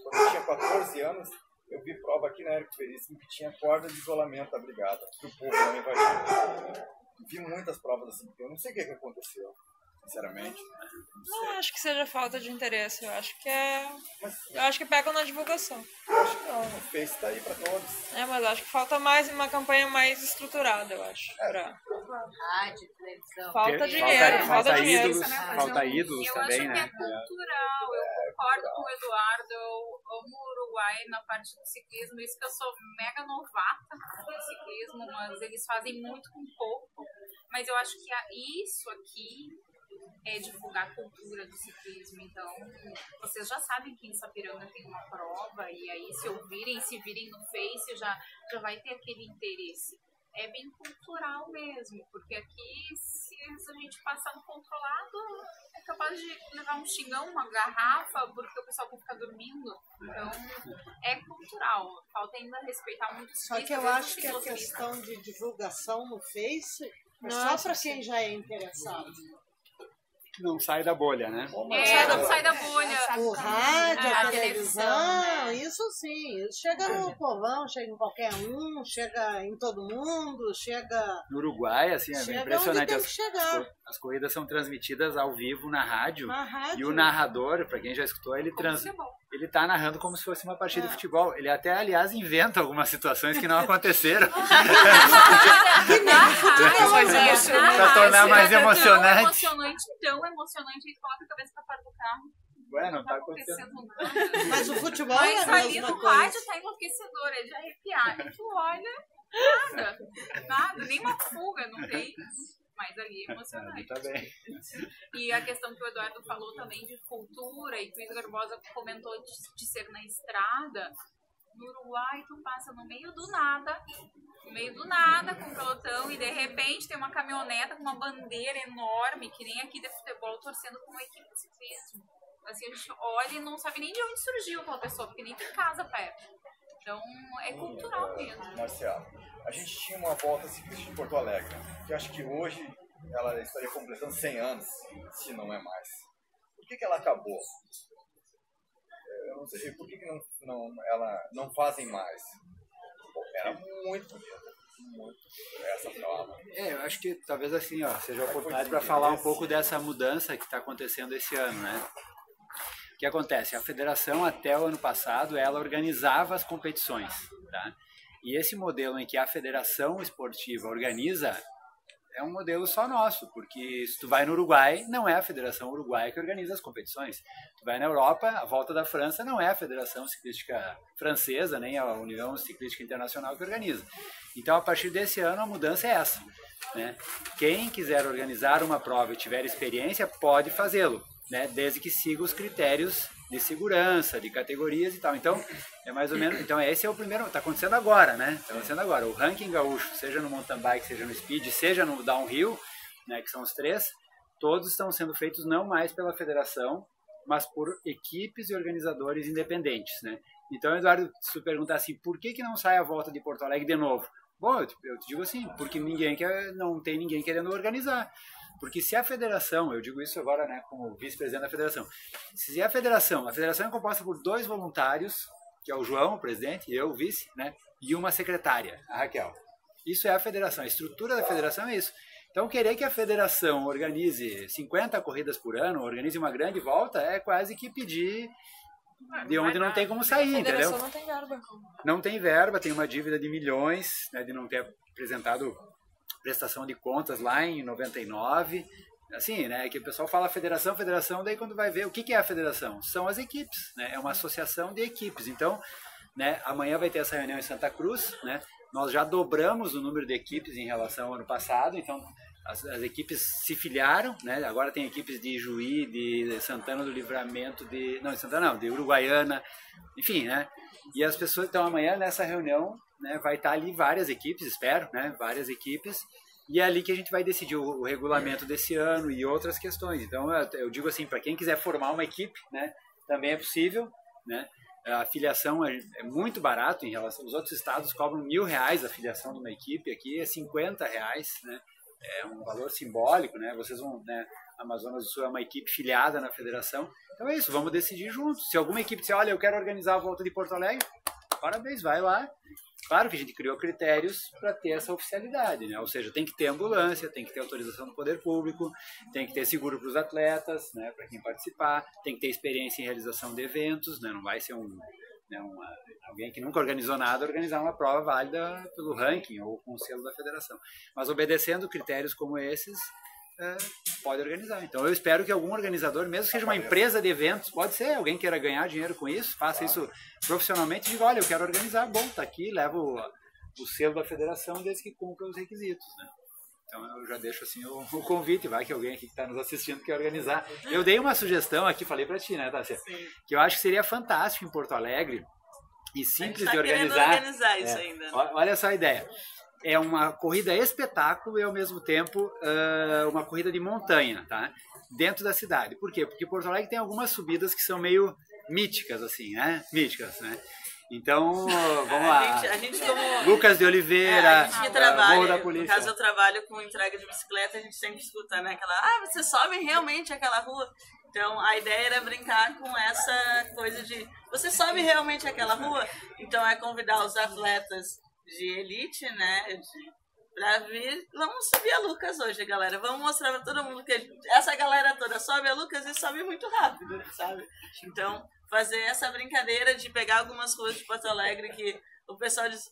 Quando eu tinha 14 anos, eu vi prova aqui na Érico Veríssimo que tinha corda de isolamento abrigada, para o povo não invadir. Vi muitas provas assim, eu não sei o que aconteceu, sinceramente. Não acho que seja falta de interesse, eu acho que pegam na divulgação. Eu acho que não, o Face tá aí para todos. Mas acho que falta mais uma campanha mais estruturada, eu acho. Rádio, televisão. Falta dinheiro, falta dinheiro. Falta ídolos também, né? Eu acho que é cultural, eu concordo com o Eduardo, eu amo o Uruguai na parte do ciclismo, isso que eu sou mega novata no ciclismo, mas eles fazem muito com pouco, mas eu acho que isso aqui é divulgar a cultura do ciclismo, então vocês já sabem que em Sapiranga tem uma prova, e aí se virem no Face, já vai ter aquele interesse. É bem cultural mesmo, porque aqui, se a gente passar no controlado, é capaz de levar um xingão, uma garrafa, porque o pessoal quer ficar dormindo. Então, é cultural. Falta ainda respeitar muito o Só que eu acho que a questão de divulgação no Face é só para quem já é interessado. Não sai da bolha, né? Não sai da bolha. O rádio, a televisão, né? Isso sim. Chega no povão, chega em qualquer um, chega em todo mundo, chega... No Uruguai, assim, é impressionante. As corridas são transmitidas ao vivo na rádio. E o narrador, para quem já escutou, ele tá narrando como se fosse uma partida de futebol. Ele até, aliás, inventa algumas situações que não aconteceram. Para tornar mais emocionante. Tão emocionante, ele coloca a cabeça pra fora do carro. Ué, não tá acontecendo nada. Mas o futebol mas é a ali no rádio tá enlouquecedor, é de arrepiar. A gente olha, nada, nem uma fuga, não tem. Mas ali é emocionante. Tá bem. E a questão que o Eduardo falou também de cultura, e que o Isa Garbosa comentou de ser na estrada. No Uruguai, tu passa no meio do nada com o pelotão, e de repente tem uma caminhoneta com uma bandeira enorme, que nem aqui de futebol, torcendo com uma equipe de ciclismo. Assim, a gente olha e não sabe nem de onde surgiu aquela pessoa, porque nem tem casa perto. Então, é cultural mesmo. Marcelo, a gente tinha uma volta ciclista em Porto Alegre, que eu acho que hoje ela estaria completando 100 anos, se não é mais. Por que ela acabou? Eu não sei por que ela não fazem mais. Era muito bonita, muito essa prova. Eu acho que talvez assim, seja a oportunidade para falar um pouco dessa mudança que está acontecendo esse ano, né? O que acontece? A federação, até o ano passado, ela organizava as competições, tá? E esse modelo em que a federação esportiva organiza é um modelo só nosso, porque se tu vai no Uruguai, não é a Federação Uruguaia que organiza as competições. Tu vai na Europa, a Volta da França não é a Federação Ciclística Francesa, nem a União Ciclística Internacional que organiza. Então, a partir desse ano, a mudança é essa, né? Quem quiser organizar uma prova e tiver experiência, pode fazê-lo, né? Desde que siga os critérios de segurança, de categorias e tal. Então, é mais ou menos... Então, esse é o primeiro... Está acontecendo agora, né? Está acontecendo agora. O ranking gaúcho, seja no mountain bike, seja no speed, seja no downhill, né, que são os três, todos estão sendo feitos não mais pela federação, mas por equipes e organizadores independentes, né? Então, Eduardo, se tu perguntar assim, por que não sai a volta de Porto Alegre de novo? Bom, eu te digo assim, porque não tem ninguém querendo organizar. Porque se a federação, eu digo isso agora, né, como vice-presidente da federação, se a federação é composta por 2 voluntários, que é o João, o presidente, e eu, o vice, né, e uma secretária, a Raquel. Isso é a federação, a estrutura da federação é isso. Então, querer que a federação organize 50 corridas por ano, organize uma grande volta, é quase que pedir de onde não tem como sair, entendeu? A federação não tem verba. Não tem verba, tem uma dívida de milhões, né, de não ter apresentado prestação de contas lá em 99, assim, né, que o pessoal fala federação, daí quando vai ver o que é a federação, são as equipes, né, é uma associação de equipes. Então, né, amanhã vai ter essa reunião em Santa Cruz, né, nós já dobramos o número de equipes em relação ao ano passado, então as equipes se filiaram, né, agora tem equipes de Juí, de Santana do Livramento, de Uruguaiana, enfim, né, e as pessoas, então amanhã nessa reunião, né, vai estar ali várias equipes, espero, né, várias equipes, e é ali que a gente vai decidir o regulamento desse ano e outras questões. Então, eu digo assim, para quem quiser formar uma equipe, né, também é possível, né, a filiação é muito barato em relação aos outros estados, cobram R$1.000 a filiação de uma equipe, aqui é R$50, né, é um valor simbólico, né, vocês vão, né, Amazonas do Sul é uma equipe filiada na federação, então é isso, vamos decidir juntos. Se alguma equipe disser, olha, eu quero organizar a volta de Porto Alegre, parabéns, vai lá. Claro que a gente criou critérios para ter essa oficialidade, né? Ou seja, tem que ter ambulância, tem que ter autorização do poder público, tem que ter seguro para os atletas, né, para quem participar, tem que ter experiência em realização de eventos, né? Não vai ser alguém que nunca organizou nada organizar uma prova válida pelo ranking ou com o selo da federação. Mas obedecendo critérios como esses, pode organizar. Então eu espero que algum organizador, mesmo que seja uma empresa de eventos, pode ser, alguém queira ganhar dinheiro com isso, faça isso profissionalmente e diga, olha, eu quero organizar, bom, tá aqui, levo o selo da federação desde que cumpra os requisitos, né? Então eu já deixo assim o convite, vai que alguém aqui que está nos assistindo quer organizar. Eu dei uma sugestão aqui, falei para ti, né, Tássia? Que eu acho que seria fantástico em Porto Alegre e simples de organizar isso ainda. Olha só a ideia. É uma corrida espetáculo e, ao mesmo tempo, uma corrida de montanha, tá? Dentro da cidade. Por quê? Porque Porto Alegre tem algumas subidas que são meio míticas, assim, né? Míticas, né? Então, vamos lá. A gente como... Lucas de Oliveira, a gente trabalha, Morro da Polícia. No caso, eu trabalho com entrega de bicicleta, a gente sempre escuta, né? Aquela, você sobe realmente aquela rua? Então, a ideia era brincar com essa coisa de, você sobe realmente aquela rua? Então, é convidar os atletas de elite, né, pra vir, vamos subir a Lucas hoje, galera, vamos mostrar pra todo mundo que essa galera toda sobe a Lucas e sobe muito rápido, sabe? Então, fazer essa brincadeira de pegar algumas ruas de Porto Alegre que o pessoal diz,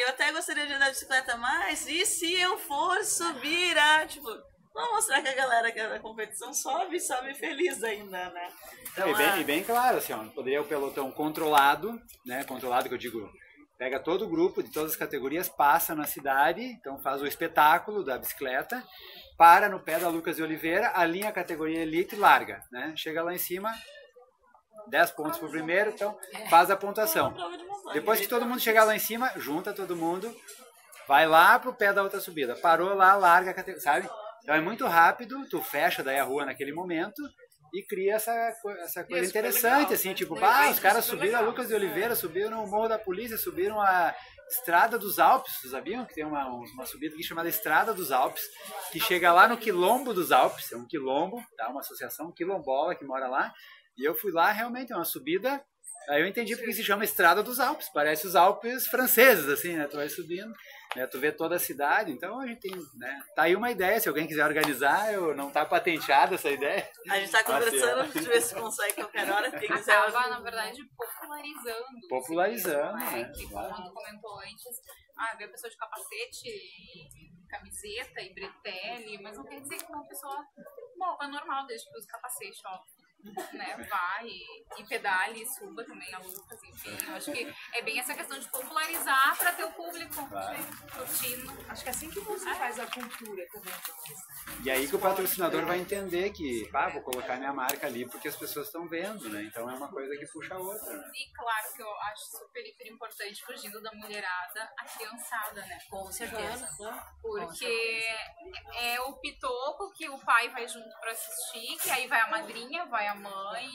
eu até gostaria de andar de bicicleta, mas e se eu for subir, tipo, vamos mostrar que a galera que é da competição sobe feliz ainda, né? Então, e bem claro, assim, ó, poderia o pelotão controlado, né, controlado que eu digo, pega todo o grupo de todas as categorias, passa na cidade, então faz o espetáculo da bicicleta, para no pé da Lucas de Oliveira, alinha a categoria Elite e larga, né? Chega lá em cima, 10 pontos pro primeiro, então faz a pontuação. Depois que todo mundo chegar lá em cima, junta todo mundo, vai lá pro pé da outra subida, parou lá, larga a categoria, sabe? Então é muito rápido, tu fecha daí a rua naquele momento, e cria essa coisa interessante, legal, assim, né? Tipo, os caras subiram a Lucas de Oliveira, subiram o Morro da Polícia, subiram a Estrada dos Alpes, vocês sabiam que tem uma subida aqui chamada Estrada dos Alpes, que chega lá no Quilombo dos Alpes, é um quilombo, tá? Uma associação quilombola que mora lá, e eu fui lá, realmente, é uma subida, aí eu entendi porque se chama Estrada dos Alpes, parece os Alpes franceses, assim, né? Tu vai subindo, né? Tu vê toda a cidade, então a gente tem, né? Tá aí uma ideia, se alguém quiser organizar, não tá patenteada essa ideia. A gente tá conversando, de ver se consegue qualquer hora, quem quiser. Acaba, na verdade, popularizando. Né? Que como tu comentou antes, ver a pessoa de capacete camiseta e bretelle, mas não quer dizer que uma pessoa morra normal, desde que use capacete, óbvio. Né, vai e pedale e suba também a Lucas, enfim, eu acho que é bem essa questão de popularizar para ter o público curtindo. Acho que é assim que você faz a cultura também. E aí que o patrocinador vai entender que, vou colocar minha marca ali porque as pessoas estão vendo, né? Então é uma coisa que puxa a outra, né? E claro que eu acho super, hiper importante, fugindo da mulherada, a criançada, né? Com certeza. Porque é o pitoco que o pai vai junto para assistir, que aí vai a madrinha, vai a mãe,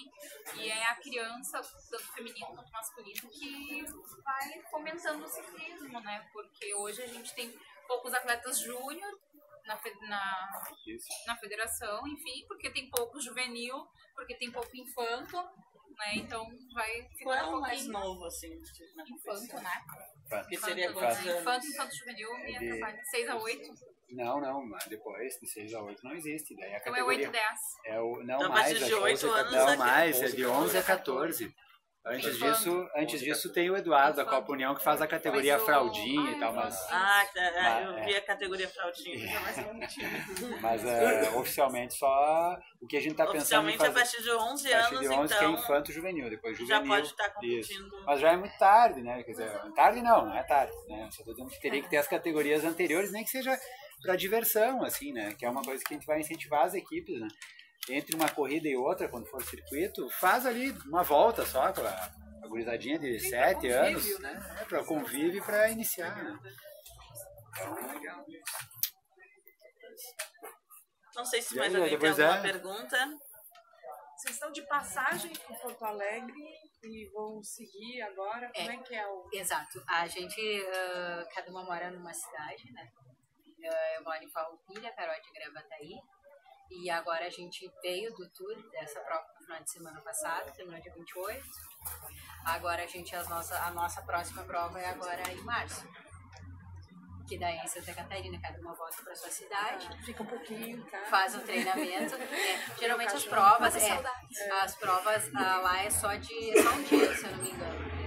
e é a criança, tanto feminino quanto masculino, que vai fomentando o ciclismo, né? Porque hoje a gente tem poucos atletas júnior na federação, enfim, porque tem pouco juvenil, porque tem pouco infanto, né? Então vai ficar um pouquinho mais novo, assim? Infanto, né? Que seria quantos anos? Infanto juvenil, me atrapalha. 6 a 8? Não, mas depois de 6 a 8 não existe. Daí a então categoria... é 8 a 10. Não, então, mais. A partir de 8 anos... Não, mais, é de 11 a 14. Antes disso tem o Eduardo da Copa União que faz a categoria fraldinha e tal, mas... eu vi a categoria fraldinha. Mas oficialmente só o que a gente está pensando em fazer... Oficialmente a partir de 11 anos, então... A partir de 11 que é infanto juvenil, depois juvenil... Já pode estar competindo. Isso. Mas já é muito tarde, né? Quer dizer, tarde não é tarde, né? Só estou dizendo que teria que ter as categorias anteriores, nem que seja para diversão, assim, né? Que é uma coisa que a gente vai incentivar as equipes, né? Entre uma corrida e outra, quando for circuito, faz ali uma volta só com a gurizadinha de 7 anos, né? Para convívio e para iniciar, né? Não sei se mais alguém tem alguma pergunta. Vocês estão de passagem por Porto Alegre e vão seguir agora? Como é que é o... Exato. A gente, cada uma mora numa cidade, né? Eu moro em Farroupilha, Carol de Gravataí. E agora a gente veio do tour dessa prova no final de semana passado, terminou dia 28. Agora a nossa próxima prova é agora em março. Que daí é em Santa Catarina, cada uma volta para sua cidade. Fica um pouquinho, tá? Faz um treinamento. Geralmente as provas lá é só um dia, se eu não me engano.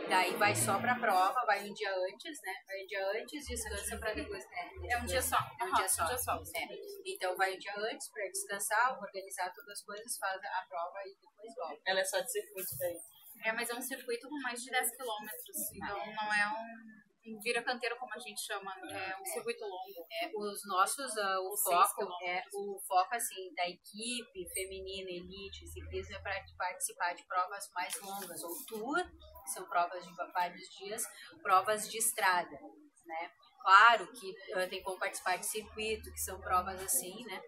Daí vai só pra prova, vai um dia antes, né? Vai um dia antes, descansa pra depois. É um dia só. É um dia só. Então vai um dia antes pra descansar, organizar todas as coisas, faz a prova e depois volta. Ela é só de circuito daí. Mas é um circuito com mais de 10 quilômetros. Então não é um vira canteiro, como a gente chama, é um circuito longo. Os nossos, o foco assim, da equipe feminina, elite, ciclismo é para participar de provas mais longas, ou tour, que são provas de vários dias, provas de estrada, né? Claro que tem como participar de circuito, que são provas assim, né?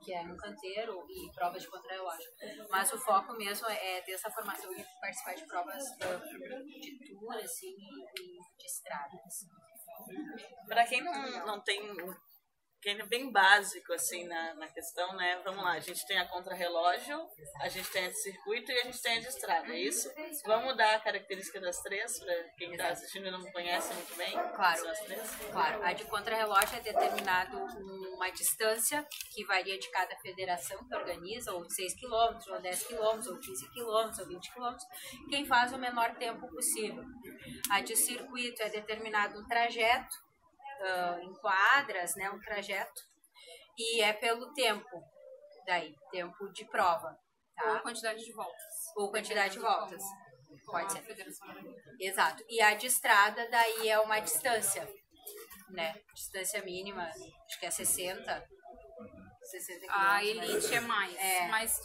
Que é no canteiro e provas de contrarrelógio. Mas o foco mesmo é ter essa formação e participar de provas de tour, assim, e de estrada. Assim. Para quem não tem... Quem é bem básico, assim, na questão, né? Vamos lá, a gente tem a contrarrelógio, a gente tem a de circuito e a gente tem a de estrada, é isso? Vamos dar a característica das três, para quem está assistindo e não conhece muito bem? Claro, claro. A de contrarrelógio é determinado uma distância que varia de cada federação que organiza, ou 6 km, ou 10 km, ou 15 km, ou 20 km, quem faz o menor tempo possível. A de circuito é determinado um trajeto, em quadras, né, um trajeto, e é pelo tempo, tempo de prova. Tá? Ou quantidade de voltas. Ou quantidade de voltas. Pode ser. Exato. E a de estrada, daí é uma distância, né, distância mínima, acho que é 60 km. A elite é mais, mas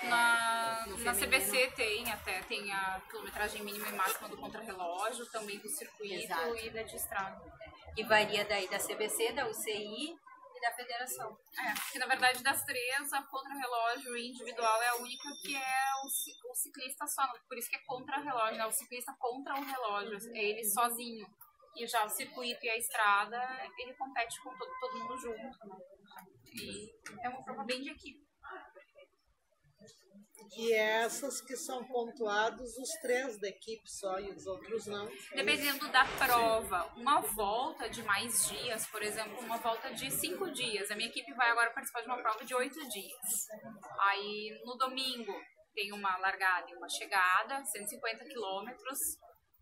na CBC tem a quilometragem mínima e máxima do contrarrelógio, também do circuito. Exato. E da de estrada. Que varia daí da CBC, da UCI e da federação. Porque na verdade das três, a contrarrelógio individual é a única que é o ciclista só, por isso que é contrarrelógio, né? O ciclista contra o relógio, é ele sozinho. E já o circuito e a estrada, ele compete com todo mundo junto, né? E é uma prova bem de equipe. E essas que são pontuados, os 3 da equipe só e os outros não. Dependendo da prova. Uma volta de mais dias, por exemplo, uma volta de 5 dias. A minha equipe vai agora participar de uma prova de 8 dias. Aí no domingo tem uma largada e uma chegada, 150 quilômetros.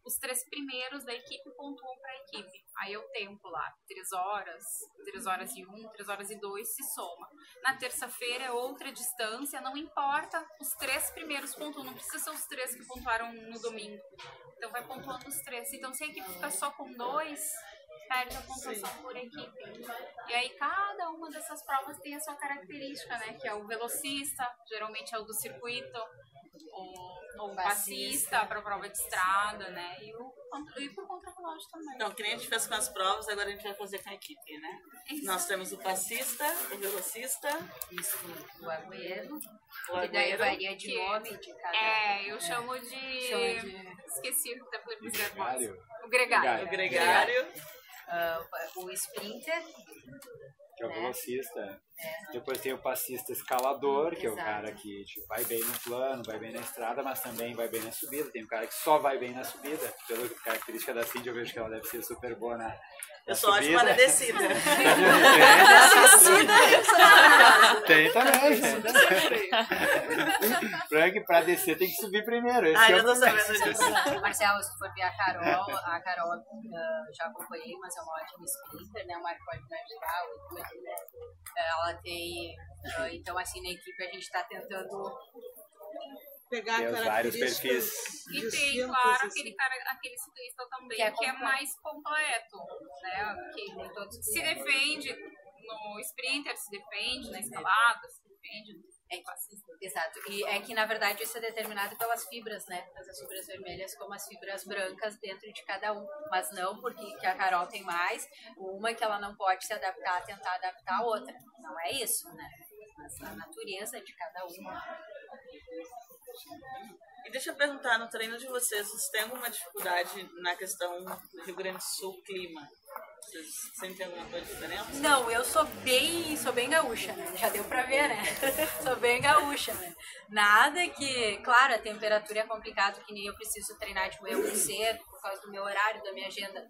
os 3 primeiros da equipe pontuam para a equipe. Aí é o tempo lá, 3 horas, 3 horas e 1, 3 horas e 2 se soma. Na terça-feira é outra distância, não importa, os 3 primeiros pontuam, não precisa ser os 3 que pontuaram no domingo. Então vai pontuando os 3. Então se a equipe fica só com 2, perde a pontuação por equipe. E aí cada uma dessas provas tem a sua característica, né? Que é o velocista, geralmente é o do circuito, ou o passista para prova de estrada, né? E por contrarrelógio também. Então, que nem a gente fez com as provas, agora a gente vai fazer com a equipe, né? Isso. Nós temos o passista, o velocista, Isso, o argoeiro, o que daí argoeiro, varia de nome de cada... Eu chamo de... Esqueci o que tá por dizer. Gregário. O gregário. o gregário, o sprinter, que é o velocista. Depois tem o passista escalador, que é o cara que tipo, vai bem no plano, vai bem na estrada, mas também vai bem na subida. Tem o cara que só vai bem na subida. Pela característica da Cindy, eu vejo que ela deve ser super boa na eu só acho para descida. Tem também. Pra descer tem que subir primeiro. Esse eu tô sabendo disso. Marcelo, se for ver a Carol já acompanhei, mas é uma ótima sprinter, né? Uma pode me ajudar, ela tem, então assim, na equipe a gente está tentando pegar tem os vários perfis. E tem, claro, aquele ciclista também, que é mais completo, né? Que se defende no sprinter, se defende na escalada, se defende no passista. Exato, e é que na verdade isso é determinado pelas fibras, né? As fibras vermelhas como as fibras brancas dentro de cada um, mas não porque que a Carol tem mais, uma que ela não pode se adaptar, tentar adaptar a outra, não é isso, né? Mas a natureza de cada uma. E deixa eu perguntar, no treino de vocês têm alguma dificuldade na questão do Rio Grande do Sul, clima? Vocês sentem alguma coisa diferente? Não, eu sou bem gaúcha, né? Já deu pra ver, né? Sou bem gaúcha, né? Nada que... Claro, a temperatura é complicado, que nem eu preciso treinar de manhã muito cedo, por causa do meu horário, da minha agenda.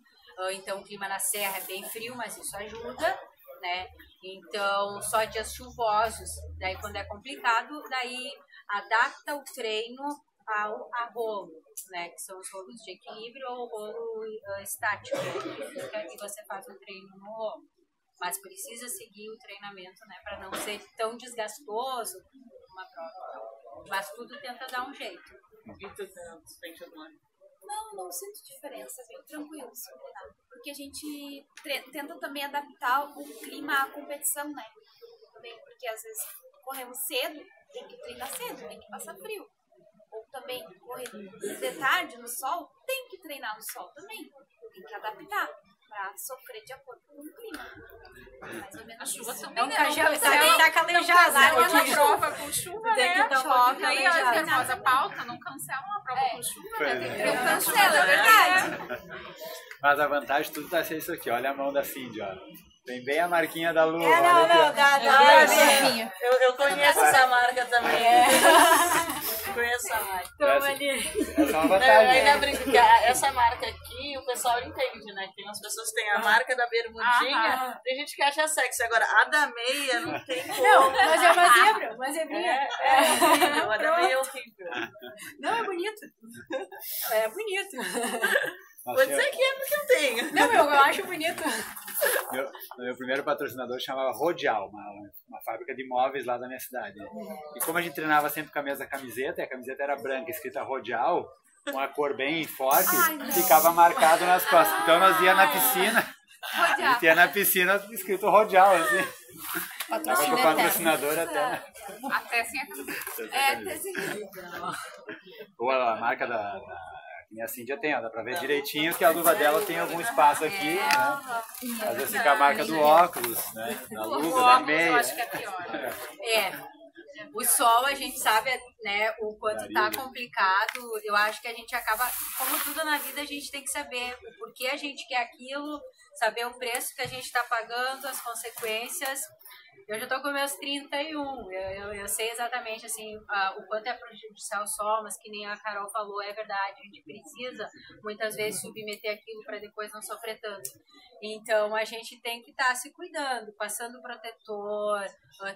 Então, o clima na serra é bem frio, mas isso ajuda, né? Então, só dias chuvosos. Daí, quando é complicado, daí adapta o treino a rolo, né? Que são os rolos de equilíbrio ou rolo estático, né? Que você faz o treino no rolo. Mas precisa seguir o treinamento, né? Para não ser tão desgastoso uma prova. Mas tudo tenta dar um jeito. E tu sente alguma? Não sinto diferença, bem tranquilo, tá? Porque a gente tenta também adaptar o clima à competição, né? Também porque às vezes corremos cedo, tem que treinar cedo, tem que passar frio. Ou também correr de tarde no sol, tem que treinar no sol também. Tem que adaptar para sofrer de acordo com o clima. Mais ou menos. A chuva isso. também, tá calejada. Uma prova com chuva, Tem que né? dar Chove, aí a calejada. nervosa pauta, não cancela uma prova com chuva, né? Tem que ter Cancela, é verdade. Mas a vantagem de tudo tá ser isso aqui. Olha a mão da Cindy, ó. Tem bem a marquinha da lua. Não, olha Eu conheço essa marca também. Conheço a marca. Essa é uma Eu vantagem. ainda brinco que essa marca aqui o pessoal entende, né? Tem umas pessoas que têm a marca da bermudinha, tem gente que acha sexy. Agora, a da meia não tem como. Não, mas é uma zebra, uma zebrinha. É horrível, a da meia é horrível. Não, é bonito. É bonito. Vou dizer que é porque eu tenho. Não, eu acho bonito. Meu primeiro patrocinador chamava Rodial, uma fábrica de móveis lá da minha cidade. E como a gente treinava sempre com a mesma camiseta, e a camiseta era branca, escrita Rodial, com a cor bem forte, ficava marcado nas costas. Então nós ia na piscina, a gente ia na piscina escrito Rodial, assim. Tava com o patrocinador Até sem a camiseta. Ou a marca da minha Cindy tem, ó, dá pra ver direitinho que a luva dela tem algum espaço aqui, né? Às vezes fica a marca do óculos, né? Da luva, da meia. Eu acho que é pior. O sol, a gente sabe, né, o quanto tá complicado. Eu acho que a gente acaba, como tudo na vida, a gente tem que saber o porquê a gente quer aquilo, saber o preço que a gente tá pagando, as consequências. Eu já tô com meus 31, eu sei exatamente assim, o quanto é prejudicial o sol, mas que nem a Carol falou, é verdade, a gente precisa muitas vezes submeter aquilo para depois não sofrer tanto. Então a gente tem que estar se cuidando, passando protetor,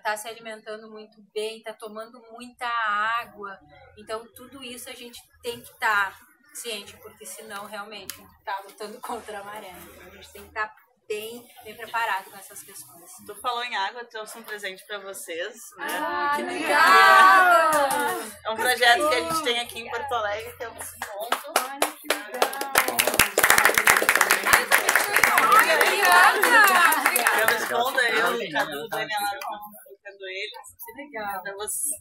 tá se alimentando muito bem, tá tomando muita água. Então tudo isso a gente tem que estar ciente, porque senão realmente tá lutando contra a maré. Então a gente tem que estar bem preparado com essas questões. Tu falou em água, trouxe um presente pra vocês, né? Ah, que legal! É um projeto que a gente tem aqui em Porto Alegre, que é o Desconto. Olha que legal! Eu respondo, eu, o Cadu, o Daniel, colocando eles. Que legal.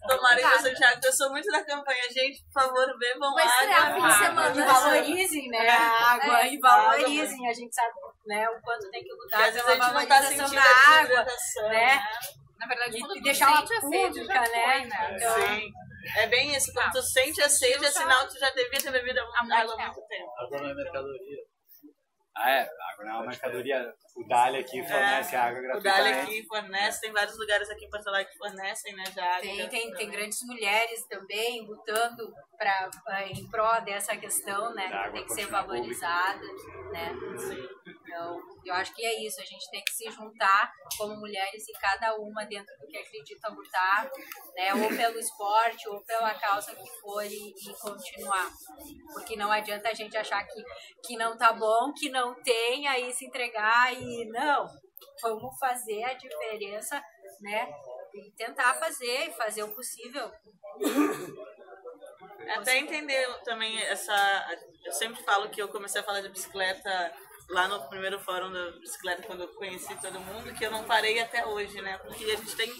Tomarem bastante água. Eu sou muito da campanha, gente, por favor, bebam Vai estrear água. fim de semana. E valorizem, né, a água, e valorizem. A gente sabe, né, o quanto tem que Porque lutar às vezes a pela gente não tá valorização sentindo da a água, desidratação, né? Na verdade, quando E tu deixar ela sente a sede, pública, já né? foi, né? Então, Sim. É bem isso, quando tu sente a sede, é sinal que tu já devia ter bebido água há muito tempo. Água não é mercadoria. Ah, é? Água não é uma mercadoria. O Dália aqui fornece água O gratuitamente. Dália aqui fornece, tem vários lugares aqui em Porto Alegre que fornecem, né, já água. tem grandes mulheres também lutando em pró dessa questão, né? Da Que água tem que ser continua valorizada, né? Então, eu acho que é isso, a gente tem que se juntar como mulheres e cada uma dentro do que acredita lutar, né? Ou pelo esporte, ou pela causa que for e continuar. Porque não adianta a gente achar que não tá bom, que não tem, aí se entregar e não. Vamos fazer a diferença, né? E tentar fazer e fazer o possível. Até entender também eu sempre falo que eu comecei a falar de bicicleta lá no primeiro fórum da bicicleta, quando eu conheci todo mundo, que eu não parei até hoje, né? Porque a gente tem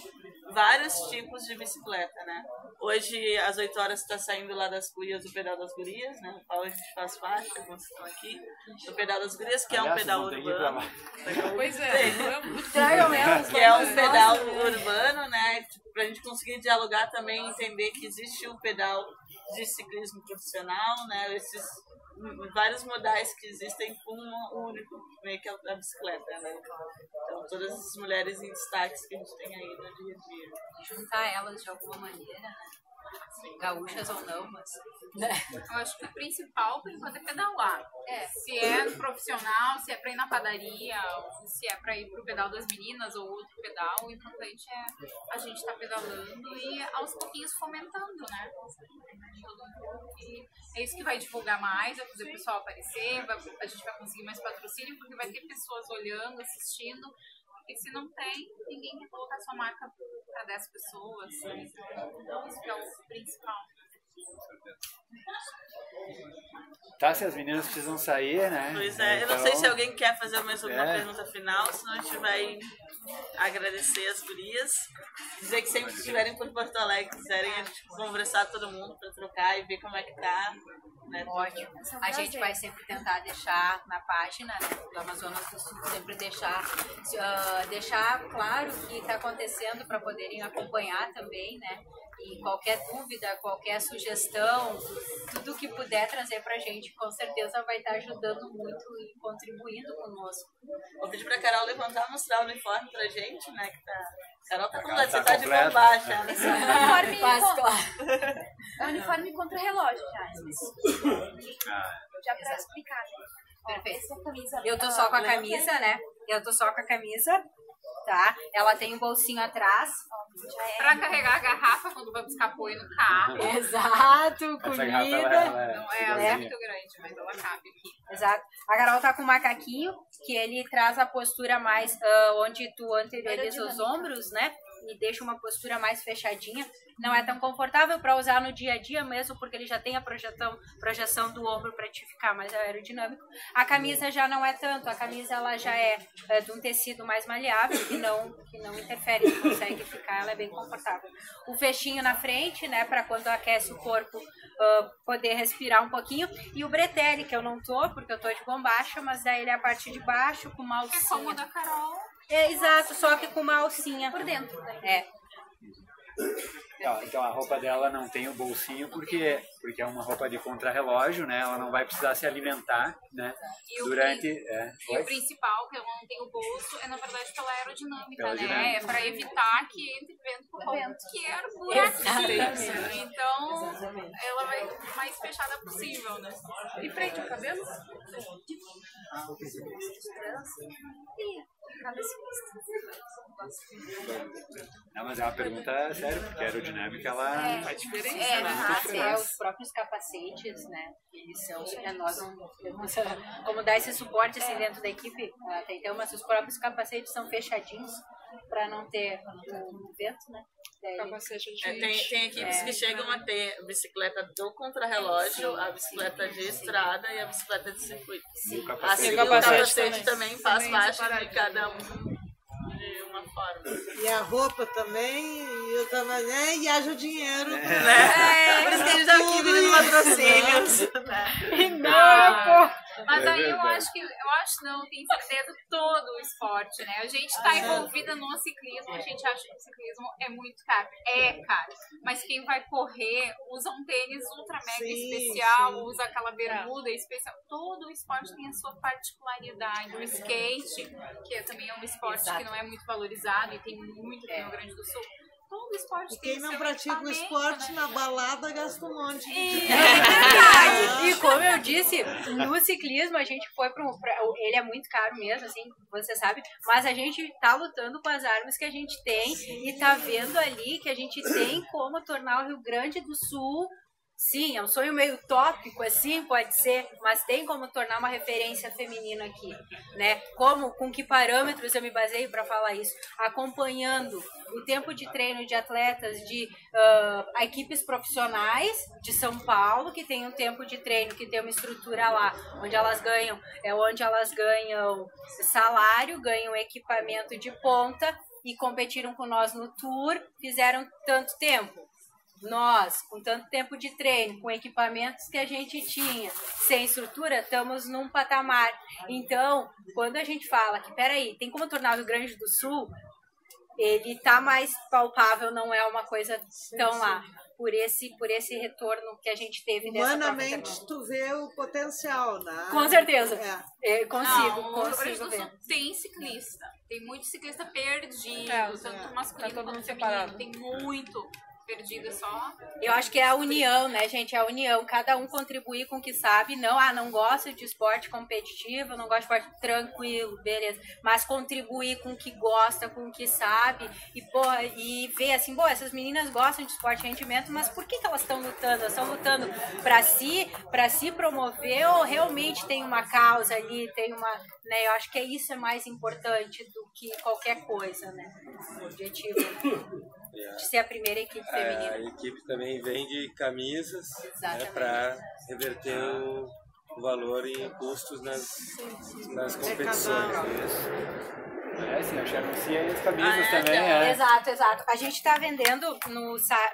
vários tipos de bicicleta, né? Hoje, às 8 horas, está saindo lá das Cuias o Pedal das Gurias, né? O qual a gente faz parte, alguns estão aqui. O Pedal das Gurias, que é um pedal urbano. Pois é, vamos. Que é um pedal urbano, né? Pra gente conseguir dialogar também, entender que existe um pedal de ciclismo profissional, né? Esses vários modais que existem com um único, meio que é a bicicleta, né? Então, todas as mulheres em destaques que a gente tem aí no dia a dia. E juntar elas de alguma maneira, né? Gaúchas ou não, mas... Né? Eu acho que o principal, por enquanto, é pedalar. Se é profissional, se é pra ir na padaria, ou se é pra ir pro pedal das meninas ou outro pedal, o importante é a gente estar pedalando e aos pouquinhos fomentando, né? E é isso que vai divulgar mais, vai fazer o pessoal aparecer, a gente vai conseguir mais patrocínio, porque vai ter pessoas olhando, assistindo. Porque se não tem, ninguém quer colocar sua marca para 10 pessoas. Então, isso que é o principal. Tá, se as meninas precisam sair, né? Pois é, eu não sei se alguém quer fazer mais alguma pergunta final, senão a gente vai agradecer as gurias. Dizer que sempre que estiverem por Porto Alegre, quiserem a gente conversar com todo mundo para trocar e ver como é que tá. Né? Ótimo. A gente vai sempre tentar deixar na página, né, do Amazonas do Sul, sempre deixar claro o que está acontecendo para poderem acompanhar também, né? E qualquer dúvida, qualquer sugestão, tudo que puder trazer pra gente, com certeza vai estar ajudando muito e contribuindo conosco. Vou pedir pra Carol levantar e mostrar o uniforme pra gente, né? Que tá... Carol tá completa, tá você tá de completa. bombacha. Esse uniforme Claro. é um uniforme contra relógio já. Já pra explicar. Perfeito. Essa camisa, Eu tô só com a camisa, né? Eu tô só com a camisa, tá? Ela tem um bolsinho atrás. Pra carregar a garrafa quando vai buscar apoio no carro. Exato, Essa garrafa, comida. Não é muito grande, mas ela cabe aqui. Exato. A Carol tá com um macaquinho, que ele traz a postura mais onde tu anterioriza os ombros, né? E deixa uma postura mais fechadinha. Não é tão confortável para usar no dia a dia mesmo, porque ele já tem a projeção do ombro para te ficar mais aerodinâmico. A camisa já não é tanto. A camisa ela já é de um tecido mais maleável, que não interfere, consegue ficar, ela é bem confortável. O fechinho na frente, né, para quando aquece o corpo, poder respirar um pouquinho. E o bretelle, que eu não tô, porque eu tô de bombacha, mas daí ele é a parte de baixo, com uma alcinha. É como o da Carol. Exato, só que com uma alcinha. por dentro. Então a roupa dela não tem o bolsinho porque é uma roupa de contrarrelógio, né? Ela não vai precisar se alimentar, né? E o principal, que eu não tenho bolso, é na verdade pela aerodinâmica, Pela né? dinâmica. É para evitar que entre vento por qualquer buraquinho. Então, ela vai mais fechada possível, né? E prende o cabelo? cada ciclista. Não, mas é uma pergunta séria, porque a aerodinâmica ela faz diferença. Até os próprios capacetes, né? Eles são. Nós não temos como dar esse suporte assim, dentro da equipe, até então, mas os próprios capacetes são fechadinhos para não ter o vento, né? Capacete de... Tem equipes que chegam a ter a bicicleta do contrarrelógio, a bicicleta de estrada e a bicicleta de circuito. Assim, o capacete também faz parte de cada um de uma forma. E a roupa também, e o tamanho, e haja dinheiro. Por isso que a gente tá aqui pedindo patrocínios. Mas aí eu acho não, tenho certeza, todo o esporte, né? A gente tá envolvida no ciclismo, a gente acha que o ciclismo é muito caro. É caro. Mas quem vai correr usa um tênis ultra mega especial, usa aquela bermuda especial. Todo o esporte tem a sua particularidade. O skate, que também é um esporte que não é muito valorizado e tem muito no Rio Grande do Sul. Todo esporte tem quem não pratica o esporte, né? Na balada gasta um monte de dinheiro. E como eu disse, no ciclismo a gente foi ele é muito caro mesmo, assim, você sabe, mas a gente tá lutando com as armas que a gente tem e tá vendo ali que a gente tem como tornar o Rio Grande do Sul. Sim, é um sonho meio utópico, assim, pode ser, mas tem como tornar uma referência feminina aqui, né? Com que parâmetros eu me baseio para falar isso? Acompanhando o tempo de treino de atletas de equipes profissionais de São Paulo, que tem um tempo de treino, que tem uma estrutura lá, onde elas ganham salário, ganham equipamento de ponta e competiram com nós no Tour, fizeram tanto tempo. Nós, com tanto tempo de treino, com equipamentos que a gente tinha, sem estrutura, estamos num patamar. Então, quando a gente fala que, peraí, tem como tornar o Rio Grande do Sul, ele tá mais palpável, não é uma coisa tão lá. Por esse retorno que a gente teve dessa humanamente, tu vê o potencial, né? Com certeza. Consigo ver. Tem ciclista. Tem muito ciclista perdido, tanto masculino quanto feminino. Tem muito perdida só. Eu acho que é a união, né, gente? É a união. Cada um contribuir com o que sabe. Não gosto de esporte competitivo, não gosto de esporte tranquilo, beleza. Mas contribuir com o que gosta, com o que sabe. E ver assim, essas meninas gostam de esporte de rendimento, mas por que elas estão lutando? Elas estão lutando para se promover ou realmente tem uma causa ali, tem uma... Né, eu acho que isso é mais importante do que qualquer coisa, né? O objetivo de ser a primeira equipe feminina. A equipe também vende camisas, né, para reverter o valor em custos nas competições. Sim, a gente anuncia as camisas também. Exato. A gente está vendendo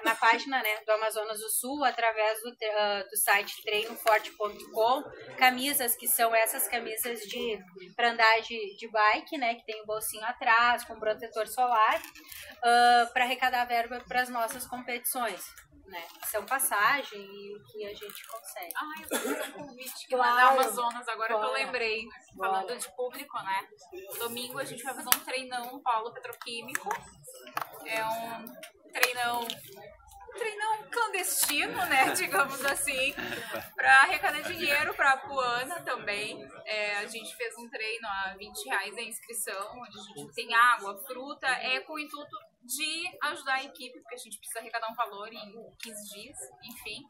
na página, né, do Amazonas do Sul, através do site treinoforte.com, camisas que são essas camisas para andar de bike, né, que tem o bolsinho atrás, com protetor solar, para arrecadar verba para as nossas competições. Né? São passagem e o que a gente consegue. Eu vou fazer um convite que lá na Amazonas, agora que eu lembrei, falando de público, né? Domingo a gente vai fazer um treinão no polo petroquímico. É um treinão clandestino, né, digamos assim, para arrecadar dinheiro para a Apuana também. A gente fez um treino a R$20 a inscrição, onde a gente tem água, fruta, com o intuito de ajudar a equipe, porque a gente precisa arrecadar um valor em 15 dias, enfim.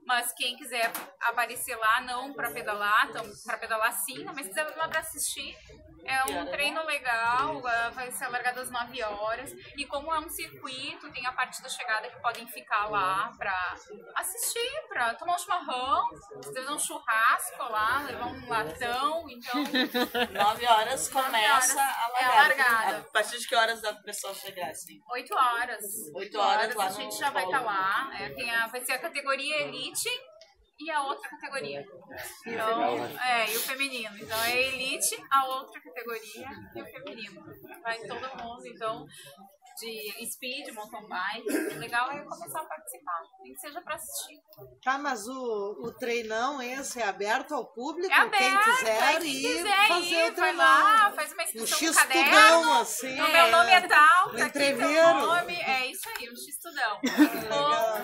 Mas quem quiser aparecer lá, não para pedalar, para pedalar sim, mas quiser lá para assistir, é um treino legal, vai ser largado às 9 horas. E como é um circuito, tem a parte da chegada que podem ficar lá para assistir, para tomar um chimarrão, fazer um churrasco lá, levar um latão. Então, 9 horas começa a largada. A partir de que horas dá para o pessoal chegar, assim? 8 horas. 8 horas lá a gente já vai estar lá. Vai ser a categoria Elite e a outra categoria. Então, e o feminino. Então é Elite, a outra categoria e o feminino. Vai todo mundo, então, de speed, mountain bike. O legal é começar a participar, nem que seja para assistir. Tá, mas o treinão esse é aberto ao público? É aberto, quem quiser ir fazer o treinão. Vai lá, faz uma inscrição no caderno. X-tudão, assim. O meu nome é tal, no tá aqui entreveiro. meu nome. É isso aí, um X-tudão.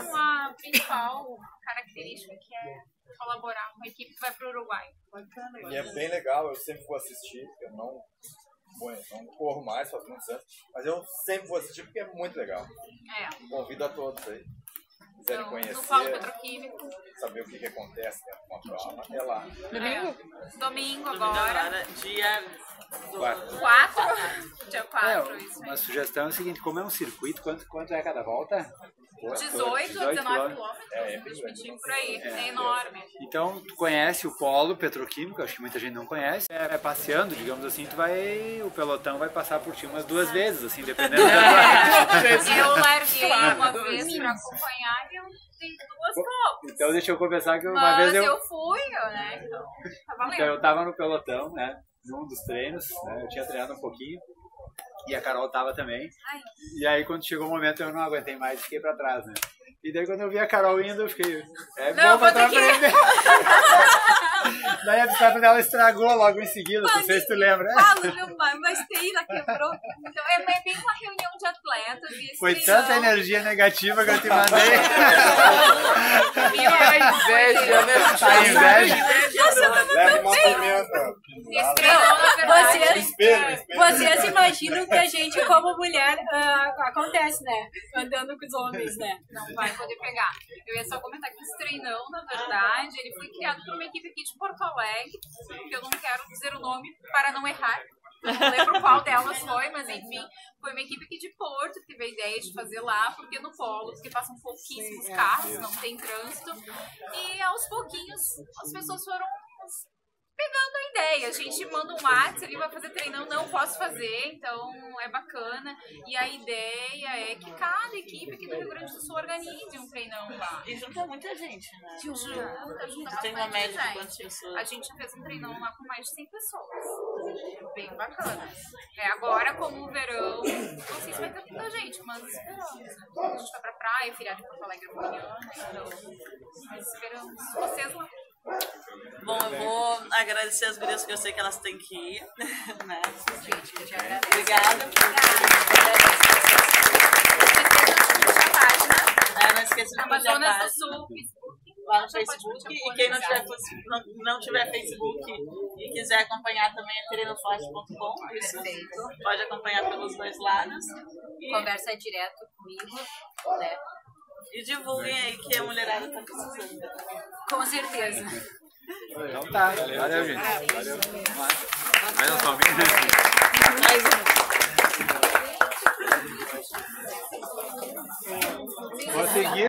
Com a principal característica que é colaborar com a equipe que vai para o Uruguai. E é bem legal, eu sempre vou assistir, eu não não corro mais, faz muitos anos, mas eu sempre vou assistir porque é muito legal. Convido a todos aí. Quiserem conhecer, no Polo Petroquímico, saber o que acontece dentro de uma prova, é lá. Domingo agora. Dia 4? Dia 4, isso aí. Uma sugestão é o seguinte, como é um circuito, quanto é cada volta? 18 a 19 quilômetros, por aí, é enorme. Então, tu conhece o polo petroquímico, acho que muita gente não conhece, passeando, digamos assim, o pelotão vai passar por ti umas 2 vezes, assim, dependendo Eu larguei uma vez pra acompanhar e eu tenho 2 voltas. Então, deixa eu confessar que uma Mas vez eu fui, né, então, tá valendo. Então, eu tava no pelotão, né, num dos treinos, né, eu tinha treinado um pouquinho, e a Carol tava também. E aí quando chegou o momento eu não aguentei mais, fiquei pra trás, né? E daí quando eu vi a Carol indo, eu fiquei... bom pra trás pra frente. Daí a bicicleta dela estragou logo em seguida, não sei se tu lembra. Uma esteira quebrou. Então é bem uma reunião de atletas. E foi tanta energia negativa que eu te mandei. A inveja, né? A inveja. Leva uma pimenta. Vocês imaginam que a gente, como mulher, acontece, né? Andando com os homens, né? Não vai poder pegar. Eu ia só comentar que esse treinão, na verdade, ele foi criado por uma equipe aqui de Porto Alegre, que eu não quero dizer o nome para não errar. Eu não lembro qual delas foi, mas enfim, foi uma equipe aqui de Porto que teve a ideia de fazer lá, porque no polo, porque passam pouquíssimos carros, não tem trânsito, e aos pouquinhos as pessoas foram pegando a ideia. A gente manda um WhatsApp, ele vai fazer treinão, não posso fazer, então é bacana. E a ideia é que cada equipe aqui do Rio Grande do Sul organize um treinão lá. E junta muita gente, né? Junta tem uma média de quantas pessoas? A gente fez um treinão lá com mais de 100 pessoas. Bem bacana. Agora, como o verão, não sei se vai ter muita gente, mas esperamos. A gente vai pra praia, feriado de Porto Alegre amanhã, então nós esperamos vocês lá. Bom, eu vou agradecer as gurias, porque eu sei que elas têm que ir, né? Obrigada. Não esqueça de curtir a página lá no Facebook. E quem não tiver Facebook e quiser acompanhar também é treinoforte.com. Isso pode acompanhar pelos 2 lados. Conversa direto comigo, né? E divulguem aí que a mulherada tá precisando. Com certeza. Então tá, valeu, gente. Valeu. Mais um salve. Mais um. Vou seguir.